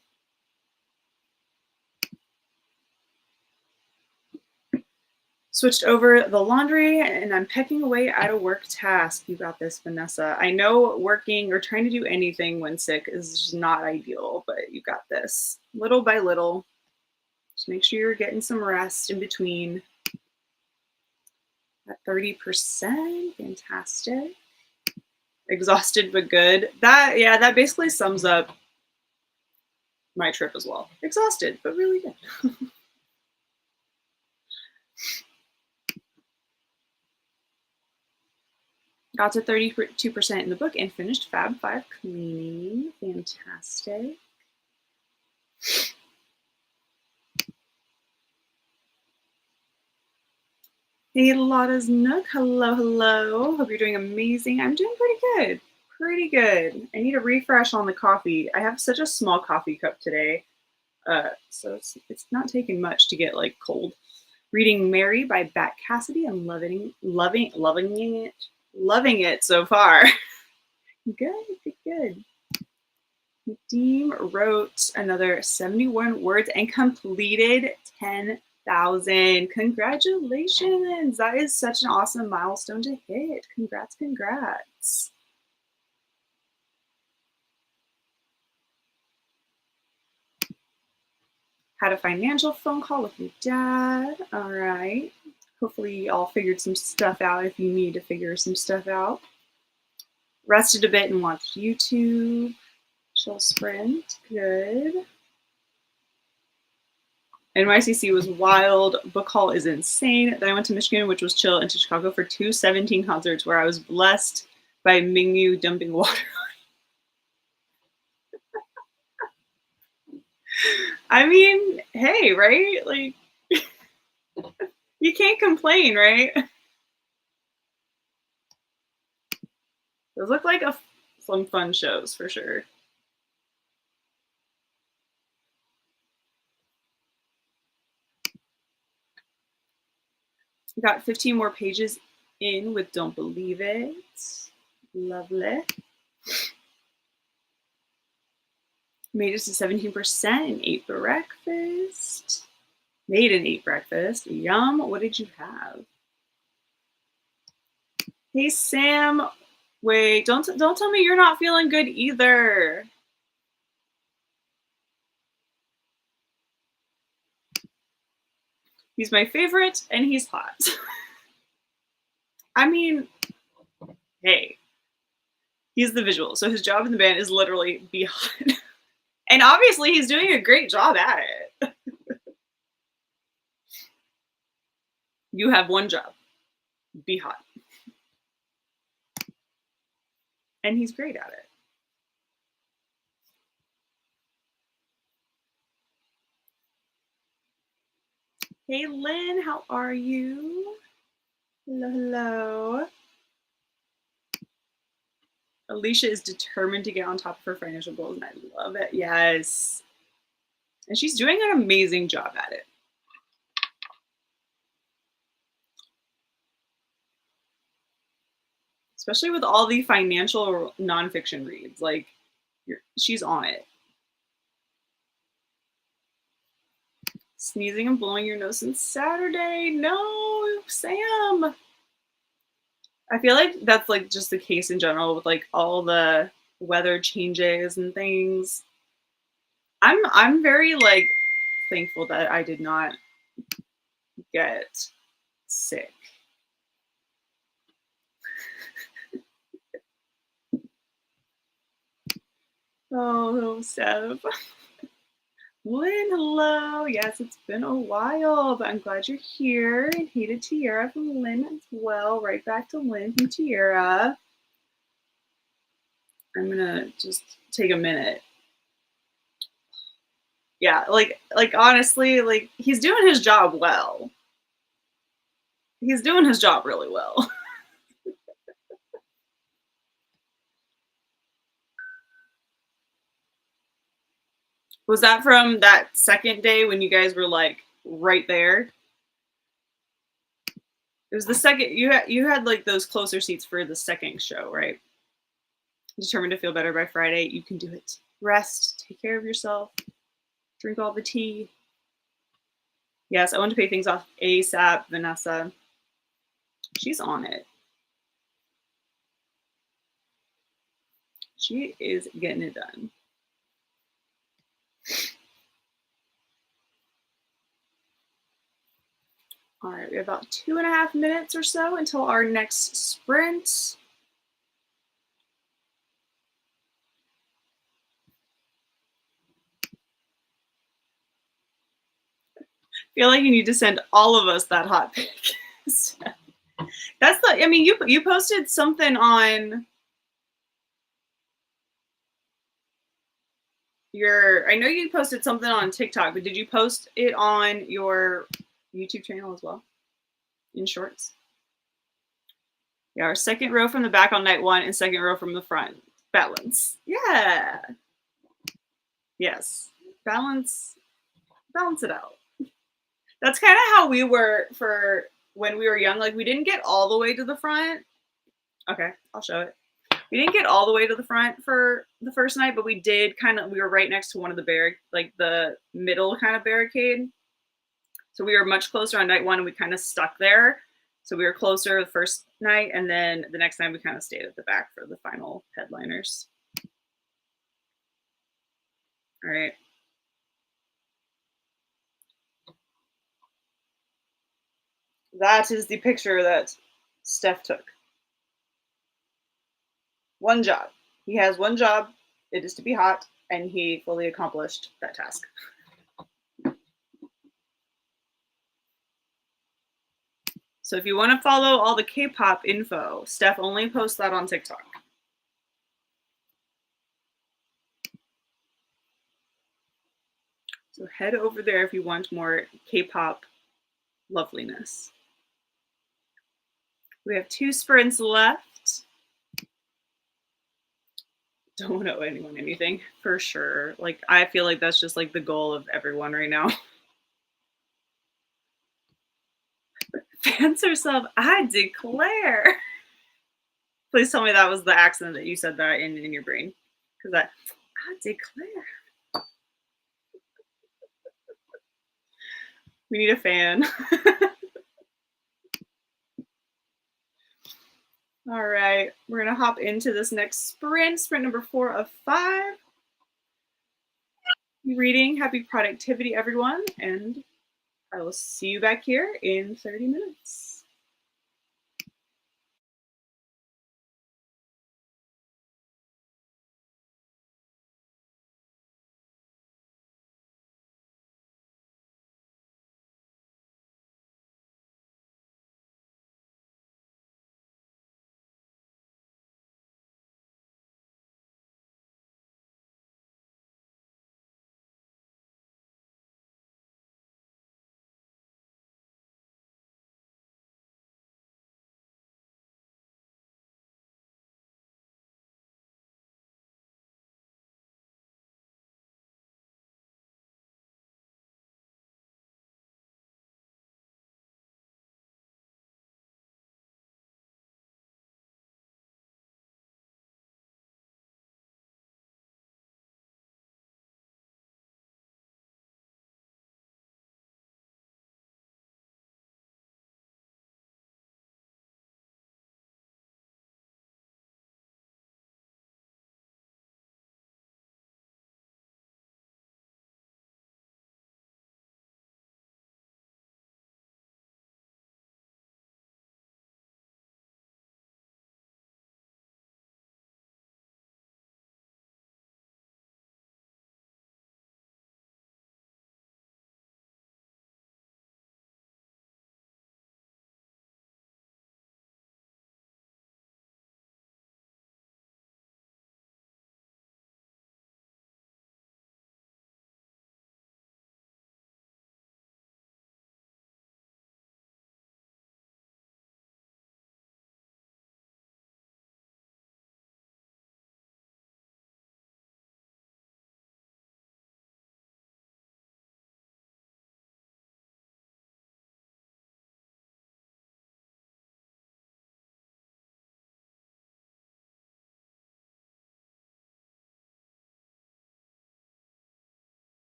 Switched over the laundry, and I'm pecking away at a work task. You got this, Vanessa. I know working or trying to do anything when sick is just not ideal, but you got this. Little by little. Just make sure you're getting some rest in between. At 30%, fantastic. Exhausted but good. That basically sums up my trip as well. Exhausted, but really good. Got to 32% in the book and finished Fab 5 cleaning. Fantastic. Hey, Lotta's Nook. Hello, hello. Hope you're doing amazing. I'm doing pretty good. Pretty good. I need a refresh on the coffee. I have such a small coffee cup today, so it's not taking much to get like cold. Reading Mary by Bat Cassidy and loving it so far. Good. Deem wrote another 71 words and completed 10,000. Congratulations. That is such an awesome milestone to hit. Congrats. Had a financial phone call with your dad. All right. Hopefully y'all figured some stuff out if you need to figure some stuff out. Rested a bit and watched YouTube. Chill sprint. Good. NYCC was wild. Book haul is insane. Then I went to Michigan, which was chill, and to Chicago for 2 17 concerts where I was blessed by Mingyu dumping water. I mean, hey, right? Like, you can't complain, right? Those look like some fun shows for sure. We got 15 more pages in with Don't Believe It. Lovely. Made it to 17% and ate breakfast. Made and ate breakfast. Yum. What did you have? Hey, Sam. Wait, don't tell me you're not feeling good either. He's my favorite, and he's hot. I mean, hey, he's the visual, so his job in the band is literally be hot. And obviously, he's doing a great job at it. You have one job. Be hot. And he's great at it. Hey, Lynn, how are you? Hello, hello. Alicia is determined to get on top of her financial goals, and I love it. Yes. And she's doing an amazing job at it. Especially with all the financial nonfiction reads. Like, she's on it. Sneezing and blowing your nose since Saturday. No, Sam. I feel like that's like just the case in general with like all the weather changes and things. I'm very like thankful that I did not get sick. Oh, Seb. Lynn, hello. Yes, it's been a while, but I'm glad you're here. And hey to Tiara from Lynn as well. Right back to Lynn from Tiara. I'm gonna just take a minute. Yeah, like honestly, like he's doing his job well. He's doing his job really well. Was that from that second day when you guys were like right there? It was the second you had like those closer seats for the second show, right? Determined to feel better by Friday. You can do it. Rest, take care of yourself, drink all the tea. Yes, I want to pay things off ASAP, Vanessa. She's on it. She is getting it done. All right, we have about 2.5 minutes or so until our next sprint. I feel like you need to send all of us that hot pic. That's the, I mean, you posted something on I know you posted something on TikTok, but did you post it on your YouTube channel as well? In shorts? Yeah, our second row from the back on night one and second row from the front. Balance. Yeah. Yes. Balance it out. That's kind of how we were for when we were young. Like we didn't get all the way to the front. Okay, I'll show it. We didn't get all the way to the front for the first night, but we did we were right next to one of the like the middle kind of barricade. So we were much closer on night one and we kind of stuck there. So we were closer the first night, and then the next night we kind of stayed at the back for the final headliners. All right. That is the picture that Steph took. One job. He has one job. It is to be hot, and he fully accomplished that task. So if you want to follow all the K-pop info, Steph only posts that on TikTok. So head over there if you want more K-pop loveliness. We have 2 sprints left. Don't owe anyone anything, for sure. Like, I feel like that's just like the goal of everyone right now. Fans herself, I declare. Please tell me that was the accent that you said that in your brain. Because I declare. We need a fan. All right, we're gonna hop into this next sprint number 4 of 5. Reading, happy productivity, everyone, and I will see you back here in 30 minutes.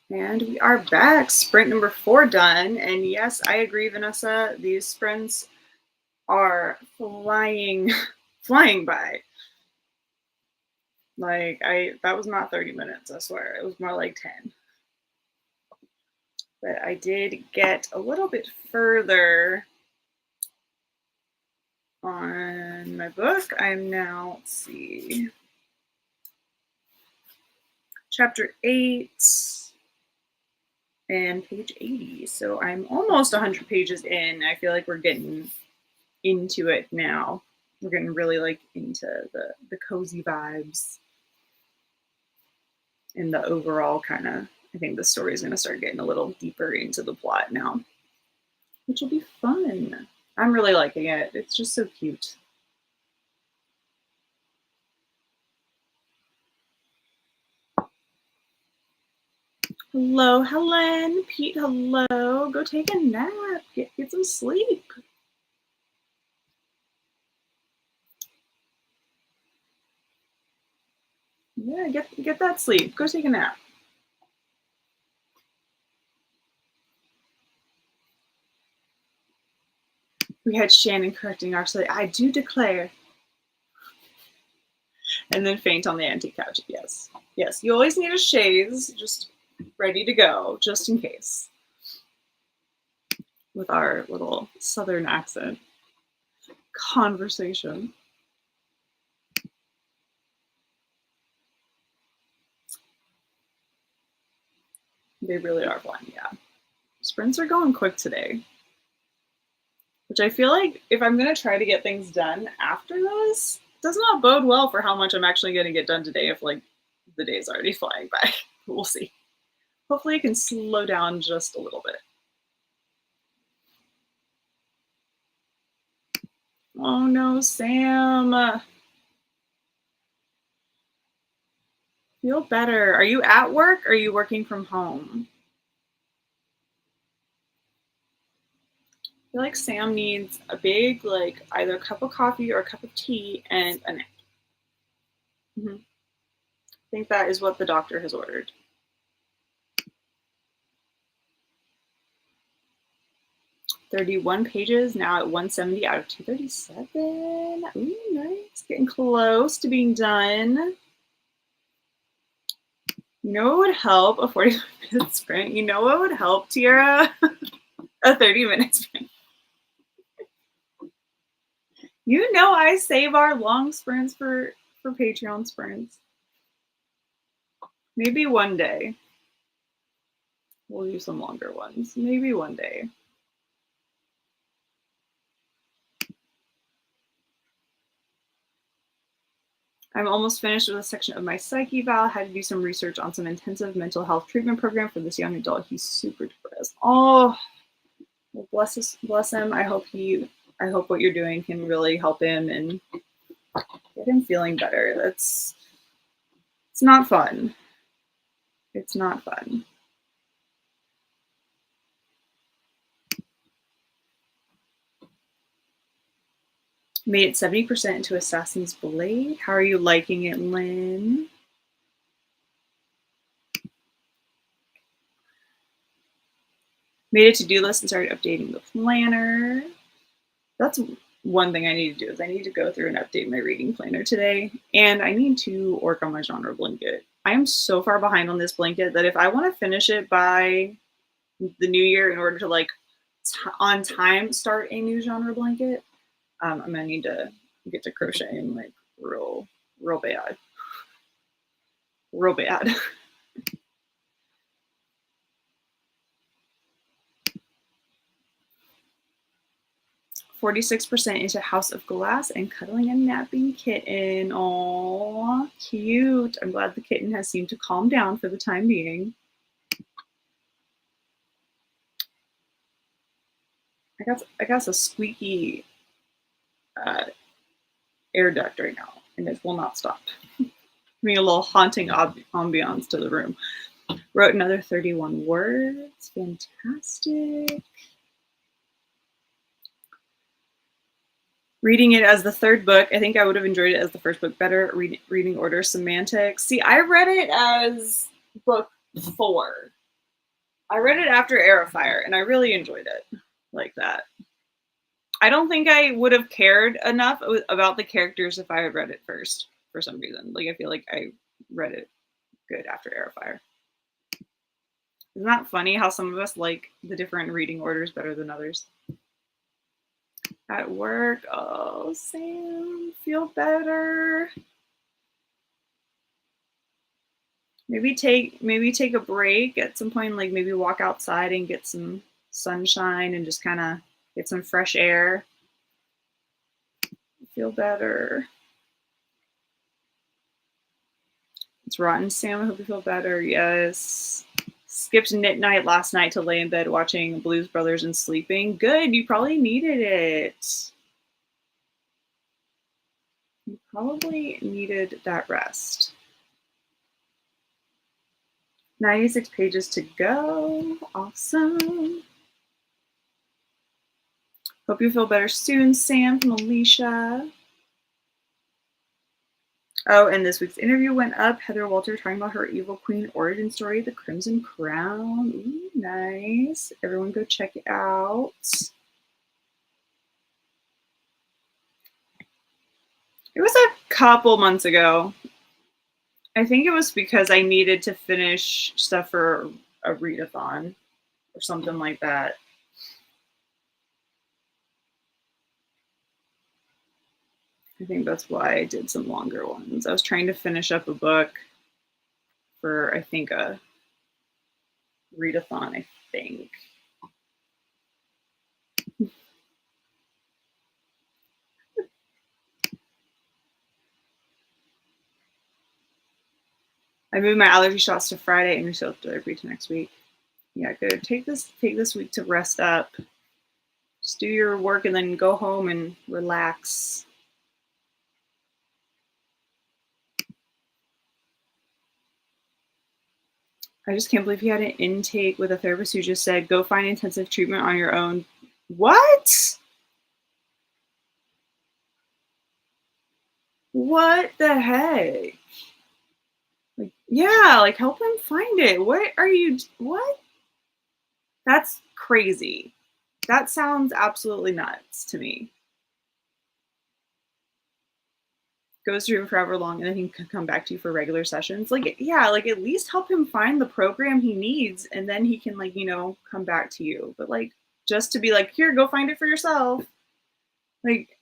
And we are back. Sprint number 4 done. And yes, I agree, Vanessa. These sprints are flying, flying by. Like that was not 30 minutes, I swear. It was more like 10. But I did get a little bit further on my book. I'm now, let's see, chapter 8 and page 80. So I'm almost 100 pages in. I feel like we're getting into it now. We're getting really like into the cozy vibes and the overall kind of, I think the story is going to start getting a little deeper into the plot now, which will be fun. I'm really liking it. It's just so cute. Hello, Helen. Pete, hello. Go take a nap. Get some sleep. Yeah, get that sleep. Go take a nap. We had Shannon correcting Arcely. I do declare. And then faint on the antique couch. Yes. Yes. You always need a chaise just ready to go, just in case. With our little southern accent conversation. They really are flying, yeah. Sprints are going quick today. Which I feel like if I'm going to try to get things done after this, it does not bode well for how much I'm actually going to get done today if like the day's already flying by. We'll see. Hopefully I can slow down just a little bit. Oh no, Sam. Feel better. Are you at work or are you working from home? I feel like Sam needs a big, like, either a cup of coffee or a cup of tea and a nap. I think that is what the doctor has ordered. "31 pages, now at 170 out of 237. Ooh, nice. Getting close to being done. You know what would help? A 45-minute sprint. You know what would help, Tiara? A 30-minute sprint. You know I save our long sprints for Patreon sprints. Maybe one day. We'll do some longer ones. Maybe one day. I'm almost finished with a section of my psyche eval. Had to do some research on some intensive mental health treatment program for this young adult. He's super depressed. Oh, well, bless him. I hope what you're doing can really help him and get him feeling better. It's not fun. It's not fun. Made it 70% into Assassin's Blade. How are you liking it, Lynn? Made a to-do list and started updating the planner. That's one thing I need to do is I need to go through and update my reading planner today. And I need to work on my genre blanket. I am so far behind on this blanket that if I want to finish it by the new year in order to like on time start a new genre blanket, I'm gonna need to get to crocheting like real bad. Real bad. "46% into House of Glass and cuddling a napping kitten." Aww, cute. I'm glad the kitten has seemed to calm down for the time being. I got a squeaky air duct right now, and it will not stop. Bringing a little haunting ambiance to the room. Wrote another 31 words. Fantastic. Reading it as the third book. I think I would have enjoyed it as the first book better. Reading order, semantics. See, I read it as book 4. I read it after Air of Fire, and I really enjoyed it like that. I don't think I would have cared enough about the characters if I had read it first for some reason. Like I feel like I read it good after Air of Fire. Isn't that funny how some of us like the different reading orders better than others? At work, oh, Sam, feel better. Maybe take a break at some point, like maybe walk outside and get some sunshine and just kind of get some fresh air. Feel better. It's rotten, Sam. I hope you feel better. Yes. Skipped knit night last night to lay in bed watching Blues Brothers and sleeping. Good. You probably needed it. You probably needed that rest. 96 pages to go. Awesome. Hope you feel better soon, Sam from Alicia. Oh, and this week's interview went up. Heather Walter talking about her Evil Queen origin story, The Crimson Crown. Ooh, nice. Everyone go check it out. It was a couple months ago. I think it was because I needed to finish stuff for a readathon or something like that. I think that's why I did some longer ones. I was trying to finish up a book for, I think, a readathon, I think. I moved my allergy shots to Friday and rescheduled therapy to next week. Yeah, good. Take this week to rest up. Just do your work and then go home and relax. I just can't believe you had an intake with a therapist who just said, go find intensive treatment on your own. What? What the heck? Like, yeah, like help him find it. What? That's crazy. That sounds absolutely nuts to me. Goes through him for however long and then he can come back to you for regular sessions. Like, yeah, like at least help him find the program he needs and then he can, like, come back to you. But like just to be like, here, go find it for yourself. Like,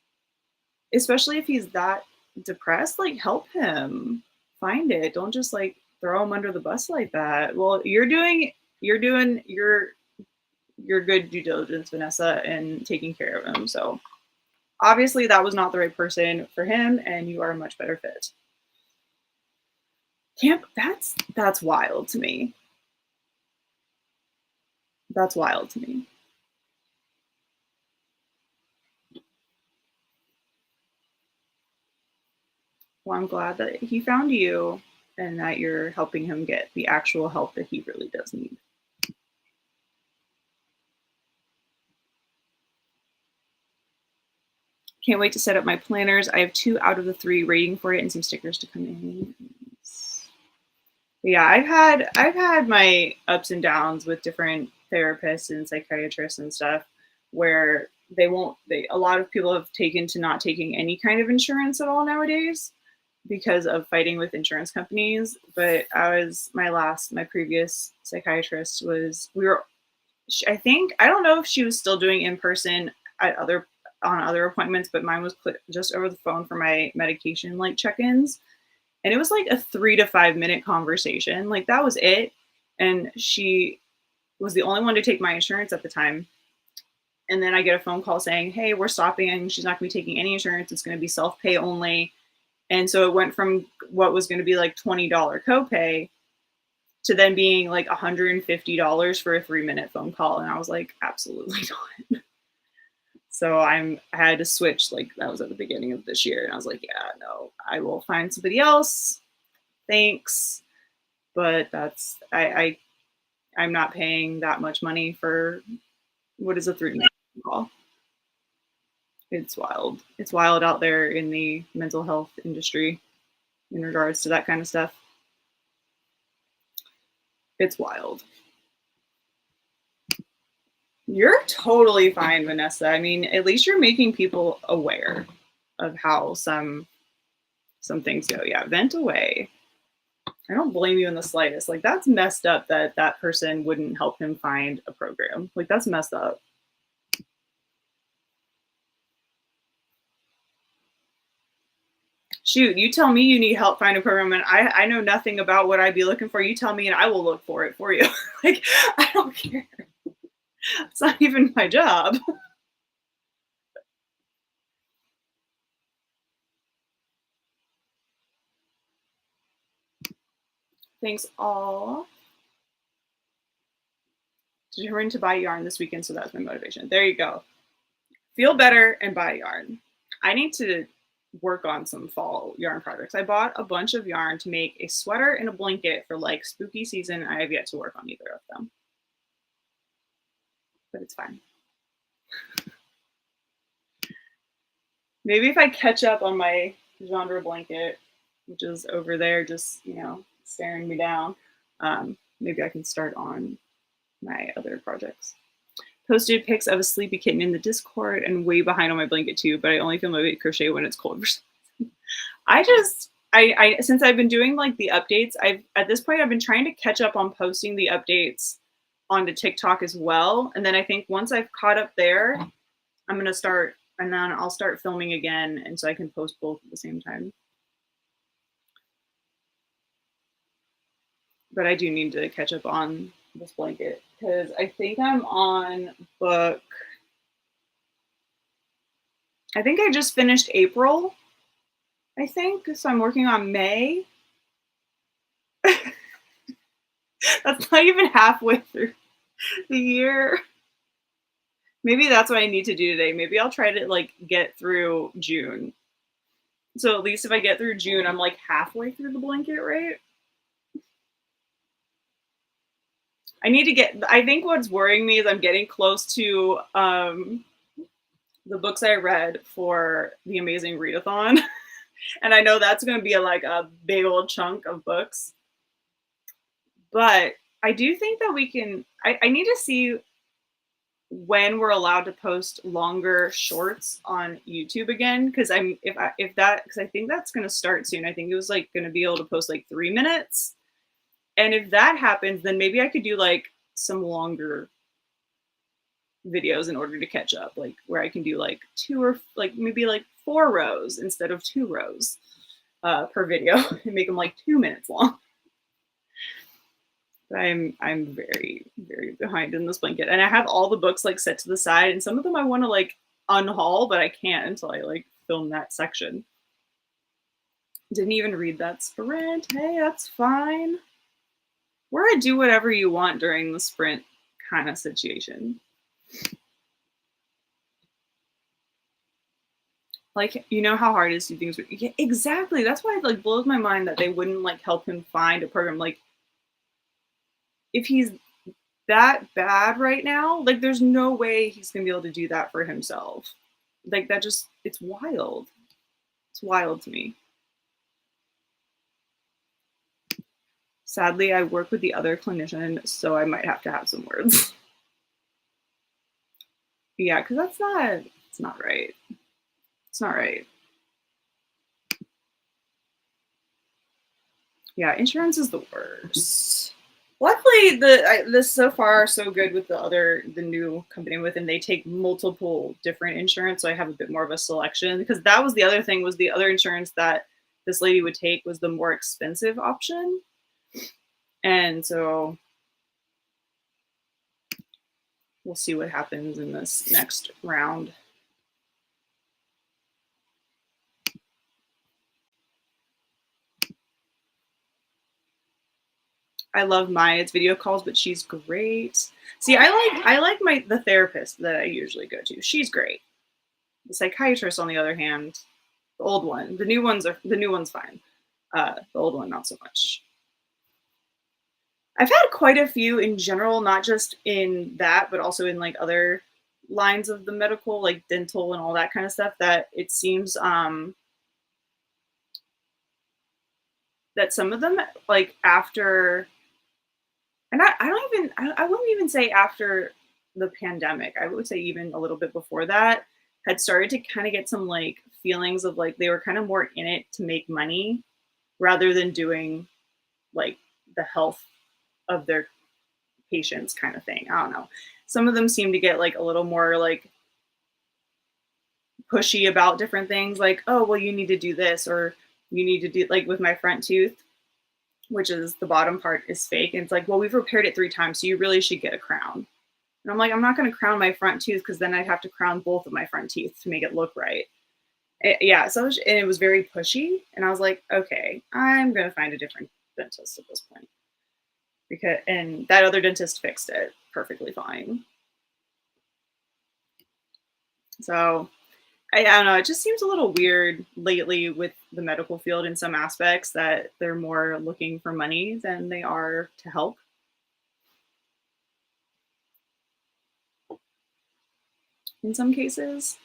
especially if he's that depressed, like help him find it. Don't just like throw him under the bus like that. Well, you're doing your good due diligence, Vanessa, and taking care of him. So obviously that was not the right person for him and you are a much better fit. That's wild to me. That's wild to me. Well, I'm glad that he found you and that you're helping him get the actual help that he really does need. Can't wait to set up my planners. I have 2 out of the 3 waiting for it and some stickers to come in. But yeah, I've had my ups and downs with different therapists and psychiatrists and stuff where a lot of people have taken to not taking any kind of insurance at all nowadays because of fighting with insurance companies. But my previous psychiatrist I don't know if she was still doing in person on other appointments, but mine was just over the phone for my medication like check-ins. And it was like a 3 to 5 minute conversation. Like that was it. And she was the only one to take my insurance at the time. And then I get a phone call saying, hey, we're stopping and she's not going to be taking any insurance. It's going to be self-pay only. And so it went from what was going to be like $20 copay to then being like $150 for a 3-minute phone call. And I was like, absolutely not. So I had to switch, like that was at the beginning of this year. And I was like, yeah, no, I will find somebody else. Thanks. But I'm not paying that much money for what is a 3-minute call. It's wild. It's wild out there in the mental health industry in regards to that kind of stuff. It's wild. You're totally fine, Vanessa. I mean, at least you're making people aware of how some things go. Yeah, vent away. I don't blame you in the slightest. Like, that's messed up that that person wouldn't help him find a program. Like, that's messed up. Shoot, you tell me you need help find a program, and I know nothing about what I'd be looking for. You tell me, and I will look for it for you. Like, I don't care. It's not even my job. Thanks all. Determined to buy yarn this weekend, so that's my motivation. There you go. Feel better and buy yarn. I need to work on some fall yarn projects. I bought a bunch of yarn to make a sweater and a blanket for like spooky season. I have yet to work on either of them, but it's fine. Maybe if I catch up on my genre blanket, which is over there, just, you know, staring me down, maybe I can start on my other projects. Posted pics of a sleepy kitten in the Discord and way behind on my blanket too, but I only feel motivated to crochet when it's cold. I since I've been doing like the updates, at this point I've been trying to catch up on posting the updates onto TikTok as well. And then I think once I've caught up there, I'm gonna start, and then I'll start filming again, and so I can post both at the same time. But I do need to catch up on this blanket because I think I'm on book. I think I just finished April. I think so. I'm working on May. That's not even halfway through the year. Maybe that's what I need to do today. Maybe I'll try to like get through June. So at least if I get through June, I'm like halfway through the blanket, right? I need to get, I think what's worrying me is I'm getting close to the books I read for the Amazing Readathon. And I know that's going to be like a big old chunk of books. But I do think that we can, I need to see when we're allowed to post longer shorts on YouTube again. Cause because I think that's going to start soon. I think it was like going to be able to post like 3 minutes. And if that happens, then maybe I could do like some longer videos in order to catch up, like where I can do like 2 or like maybe like 4 rows instead of 2 rows per video and make them like 2 minutes long. But I'm very, very behind in this blanket, and I have all the books like set to the side, and some of them I want to like unhaul, but I can't until I like film that section. Didn't even read that sprint. Hey, that's fine. We're a do whatever you want during the sprint kind of situation. Like, you know how hard it is to do things. Yeah, exactly. That's why it like blows my mind that they wouldn't like help him find a program. Like, if he's that bad right now, like there's no way he's gonna be able to do that for himself. Like that just, it's wild. It's wild to me. Sadly, I work with the other clinician, so I might have to have some words. Yeah, because it's not right. It's not right. Yeah, insurance is the worst. Luckily, this so far so good with the new company with, and they take multiple different insurance, so I have a bit more of a selection. Because that was the other thing, was the other insurance that this lady would take was the more expensive option, and so we'll see what happens in this next round. I love Maya's video calls, but she's great. See, I like the therapist that I usually go to. She's great. The psychiatrist, on the other hand, the old one. The new one's fine. The old one, not so much. I've had quite a few in general, not just in that, but also in like other lines of the medical, like dental and all that kind of stuff, that it seems that some of them, like after, and I wouldn't even say after the pandemic, I would say even a little bit before that, had started to kind of get some like feelings of like they were kind of more in it to make money rather than doing like the health of their patients kind of thing. I don't know. Some of them seem to get like a little more like pushy about different things like, oh, well, you need to do this or you need to do like with my front tooth, which is the bottom part is fake. And it's like, well, we've repaired it 3 times, so you really should get a crown. And I'm like, I'm not going to crown my front tooth because then I'd have to crown both of my front teeth to make it look right. Yeah, so and it was very pushy. And I was like, okay, I'm going to find a different dentist at this point. And that other dentist fixed it perfectly fine. So I don't know. It just seems a little weird lately with the medical field in some aspects that they're more looking for money than they are to help in some cases.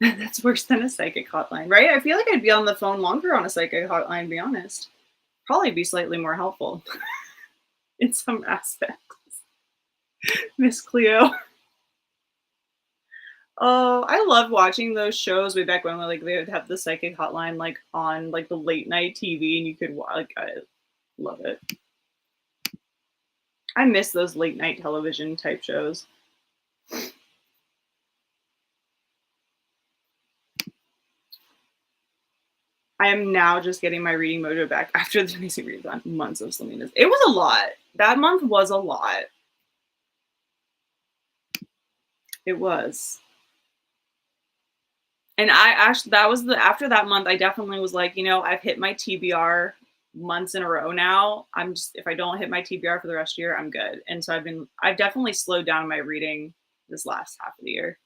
That's worse than a psychic hotline, right? I feel like I'd be on the phone longer on a psychic hotline, to be honest. Probably be slightly more helpful in some aspects. Miss Cleo. Oh, I loved watching those shows way back when like they would have the psychic hotline like on like the late night TV and you could like I love it. I miss those late night television type shows. I am now just getting my reading mojo back after the amazing readathon. Months of Selena's. It was a lot. That month was a lot. It was. And I actually that was the after that month, I definitely was like, I've hit my TBR months in a row now. I'm just if I don't hit my TBR for the rest of the year, I'm good. And so I've definitely slowed down my reading this last half of the year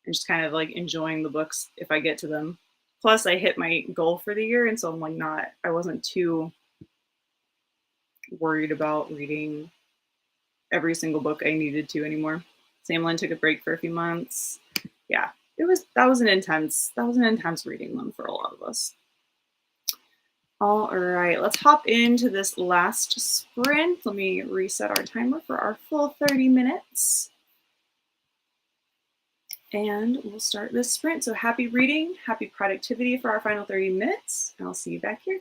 and just kind of like enjoying the books if I get to them. Plus I hit my goal for the year and so I'm like I wasn't too worried about reading every single book I needed to anymore. Samlin took a break for a few months. Yeah, that was an intense reading month for a lot of us. All right, let's hop into this last sprint. Let me reset our timer for our full 30 minutes. And we'll start this sprint. So happy reading, happy productivity for our final 30 minutes. And I'll see you back here.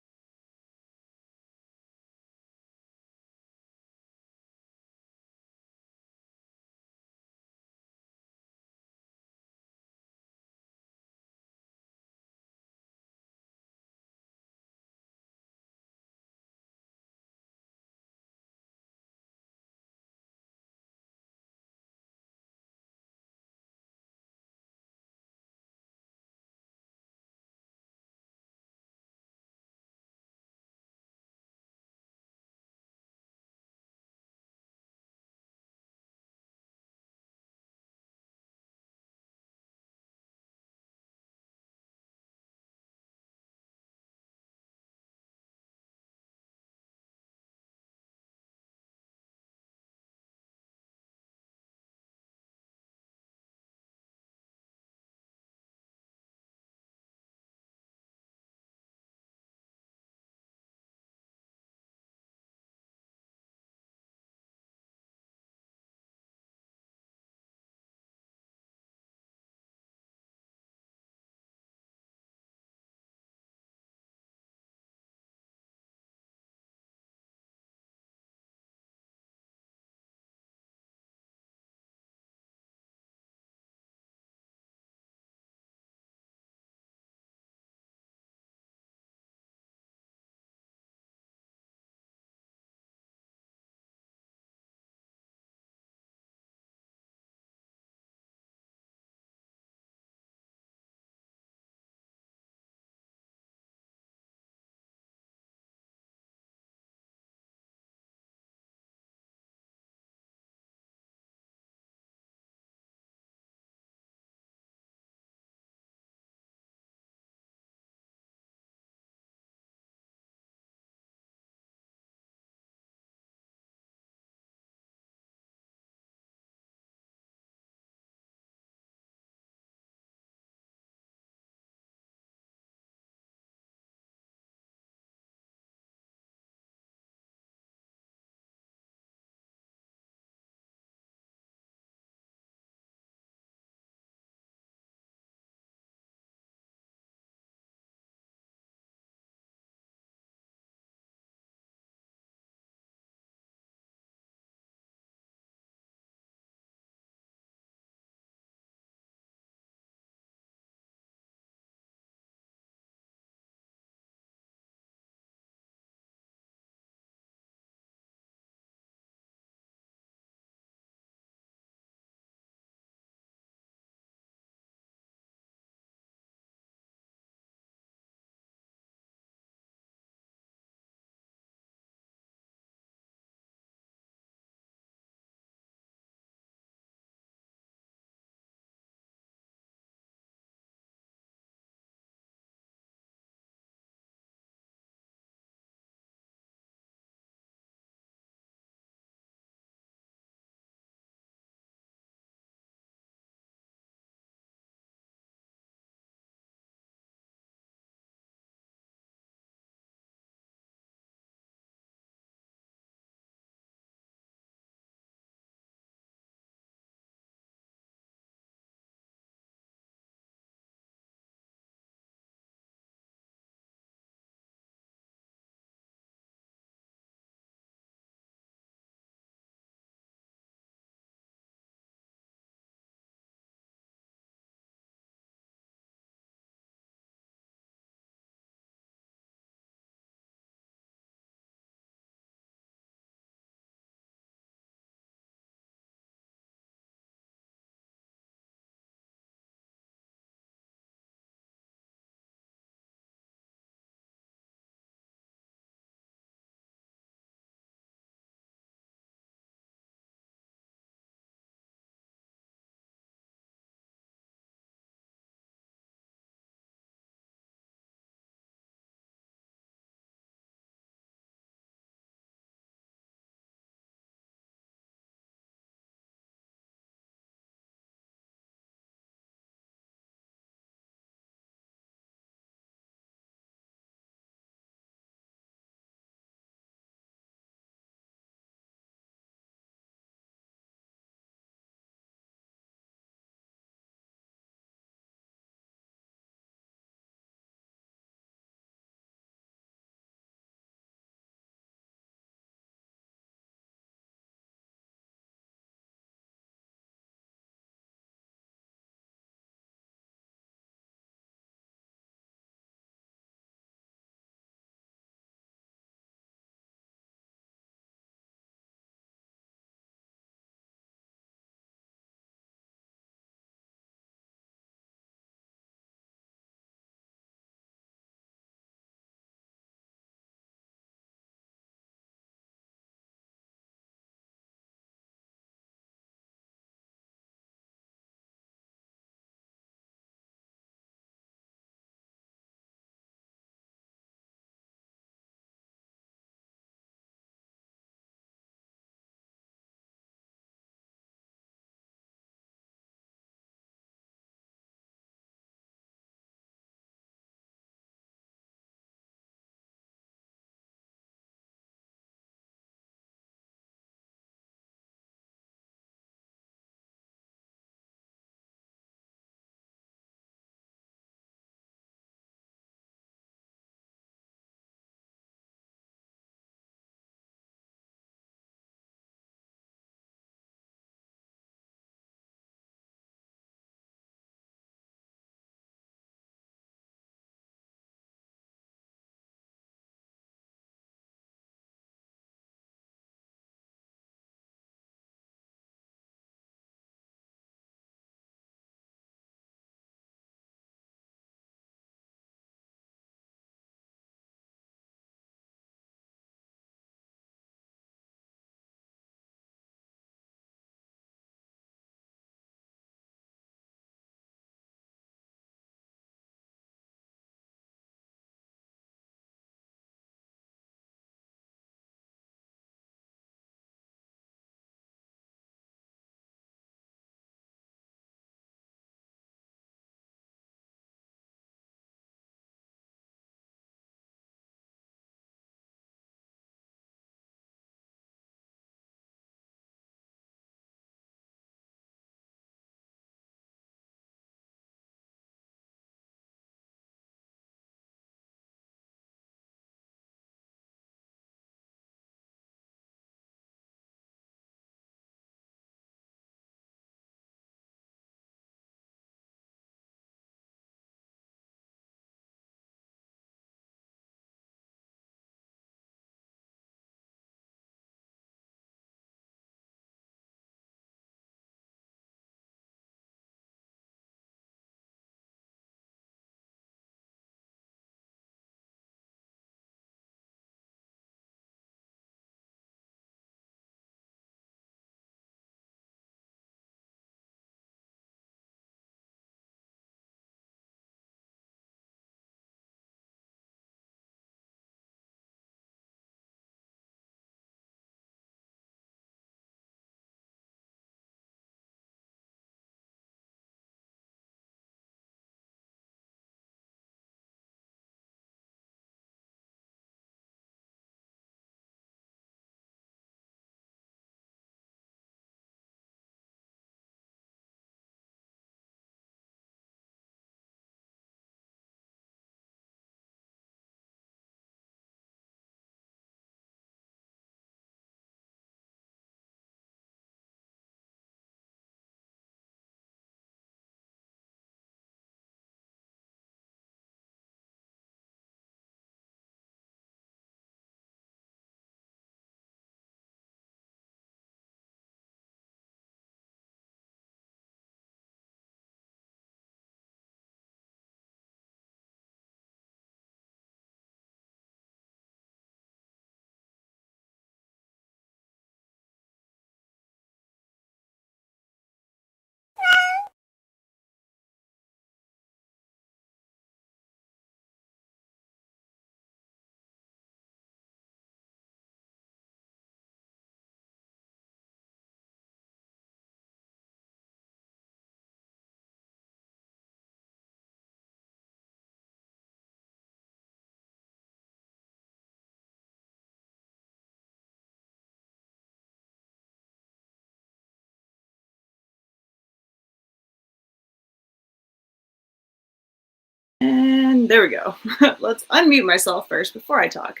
And there we go. Let's unmute myself first before I talk.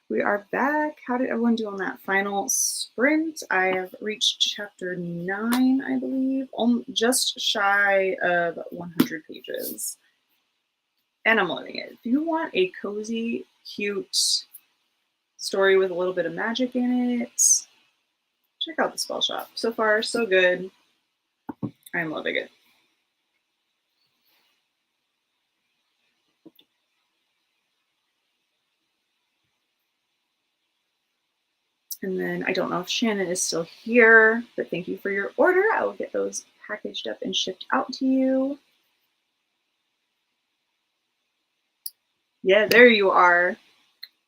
We are back. How did everyone do on that final sprint? I have reached chapter 9, I believe, just shy of 100 pages. And I'm loving it. If you want a cozy, cute story with a little bit of magic in it, check out the Spellshop. So far, so good. I'm loving it. And then I don't know if Shannon is still here, but thank you for your order. I will get those packaged up and shipped out to you. Yeah, there you are.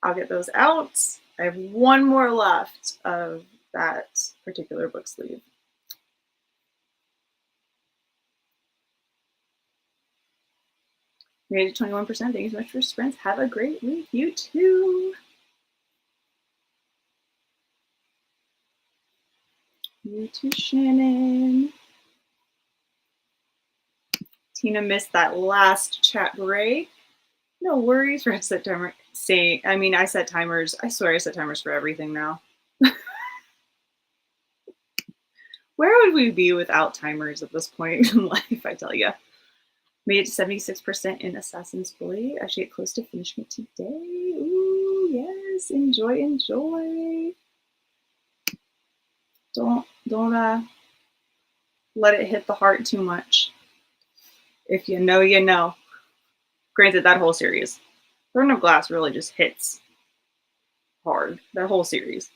I'll get those out. I have one more left of that particular book sleeve. Made it 21%. Thank you so much for sprints. Have a great week. You too. You too, Shannon. Tina missed that last chat break. No worries. For set timer. I set timers. I swear I set timers for everything now. Where would we be without timers at this point in life, I tell you? Made it to 76% in Assassin's Blade. Actually get close to finishing it today. Ooh, yes. Enjoy, enjoy. Don't let it hit the heart too much. If you know, you know. Granted, that whole series. Throne of Glass really just hits hard. That whole series.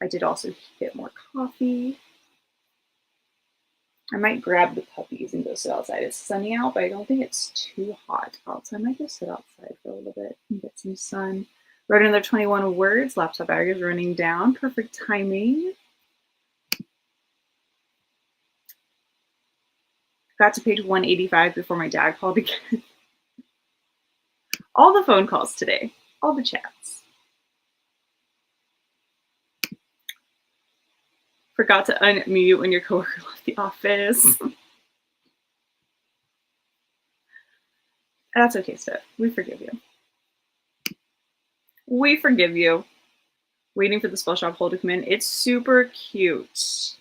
I did also get more coffee. I might grab the puppies and go sit outside. It's sunny out, but I don't think it's too hot outside. I might just sit outside for a little bit and get some sun. Wrote another 21 words. Laptop battery is running down. Perfect timing. Got to page 185 before my dad called again. All the phone calls today. All the chats. Forgot to unmute when your coworker left the office. That's okay, Steph. We forgive you. We forgive you. Waiting for the Spellshop hole to come in. It's super cute.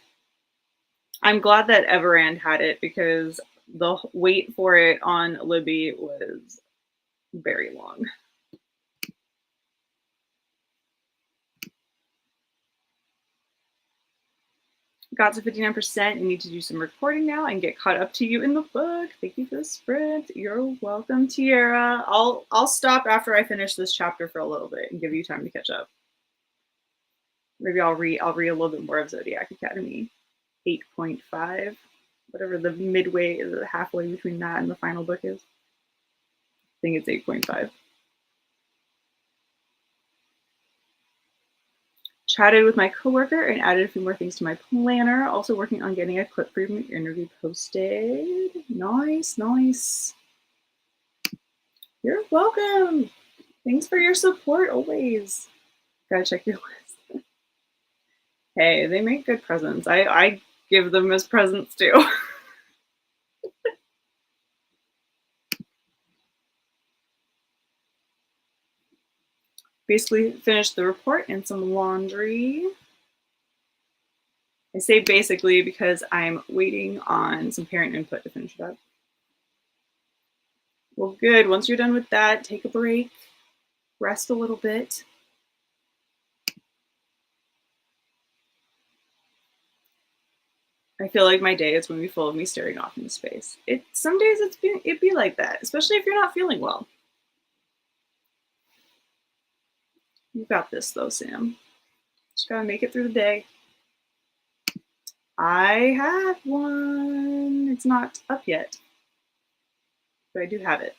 I'm glad that Everand had it because the wait for it on Libby was very long. Got to 59%. You need to do some recording now and get caught up to you in the book. Thank you for the sprint. You're welcome, Tiara. I'll stop after I finish this chapter for a little bit and give you time to catch up. Maybe I'll read a little bit more of Zodiac Academy 8.5, whatever the midway, the halfway between that and the final book is. I think it's 8.5. Chatted with my coworker and added a few more things to my planner. Also working on getting a clip for your interview posted. Nice, nice. You're welcome. Thanks for your support always. Gotta check your list. Hey, they make good presents. I give them as presents too. Basically finished the report and some laundry. I say basically because I'm waiting on some parent input to finish it up. Well, good. Once you're done with that, take a break, rest a little bit. I feel like my day is going to be full of me staring off into space. Some days it'd be like that, especially if you're not feeling well. You got this though, Sam. Just gotta make it through the day. I have one. It's not up yet, but I do have it.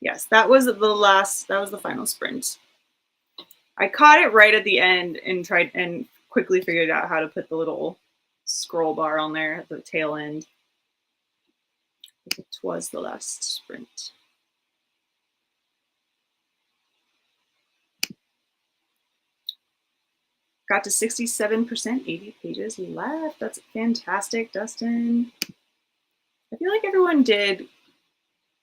Yes, that was the final sprint. I caught it right at the end and tried and quickly figured out how to put the little scroll bar on there at the tail end. It was the last sprint. Got to 67%, 80 pages left. That's fantastic, Dustin. I feel like everyone did,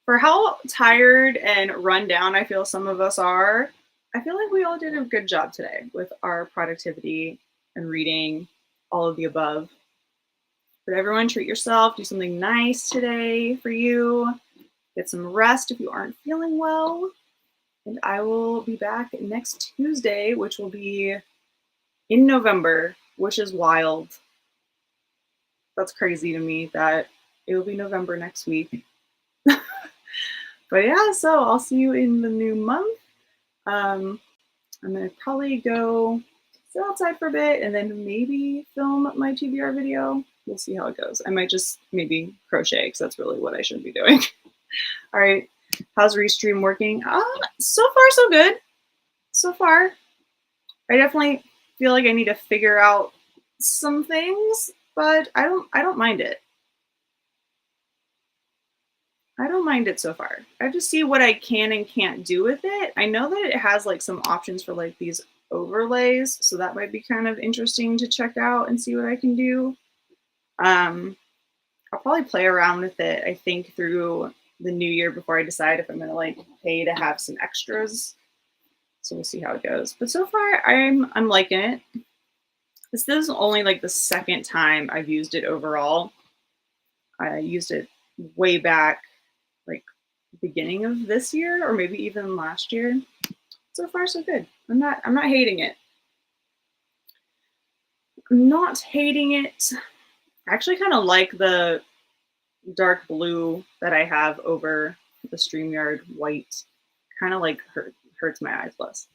for how tired and run down I feel some of us are, I feel like we all did a good job today with our productivity and reading, all of the above. But everyone treat yourself, do something nice today for you. Get some rest if you aren't feeling well. And I will be back next Tuesday, which will be in November, which is wild. That's crazy to me that it will be November next week. But yeah, so I'll see you in the new month. I'm going to probably go sit outside for a bit and then maybe film my TBR video. We'll see how it goes. I might just maybe crochet because that's really what I should be doing. All right. How's Restream working? So far, so good. So far. I definitely feel like I need to figure out some things, but I don't mind it. I don't mind it so far. I have to see what I can and can't do with it. I know that it has like some options for like these overlays, so that might be kind of interesting to check out and see what I can do. I'll probably play around with it, I think, through the new year before I decide if I'm gonna like pay to have some extras. So we'll see how it goes. But so far I'm liking it. This is only like the second time I've used it overall. I used it way back like beginning of this year or maybe even last year. So far so good. I'm not hating it. I'm not hating it. I actually kind of like the dark blue that I have over the StreamYard white. Kind of like hurts my eyes less.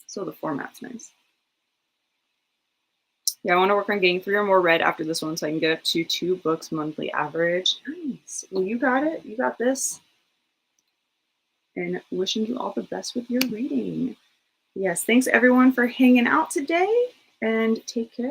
So the format's nice. Yeah, I want to work on getting 3 or more read after this one so I can get up to 2 books monthly average. Nice. Well, you got it. You got this. And wishing you all the best with your reading. Yes, thanks everyone for hanging out today and take care.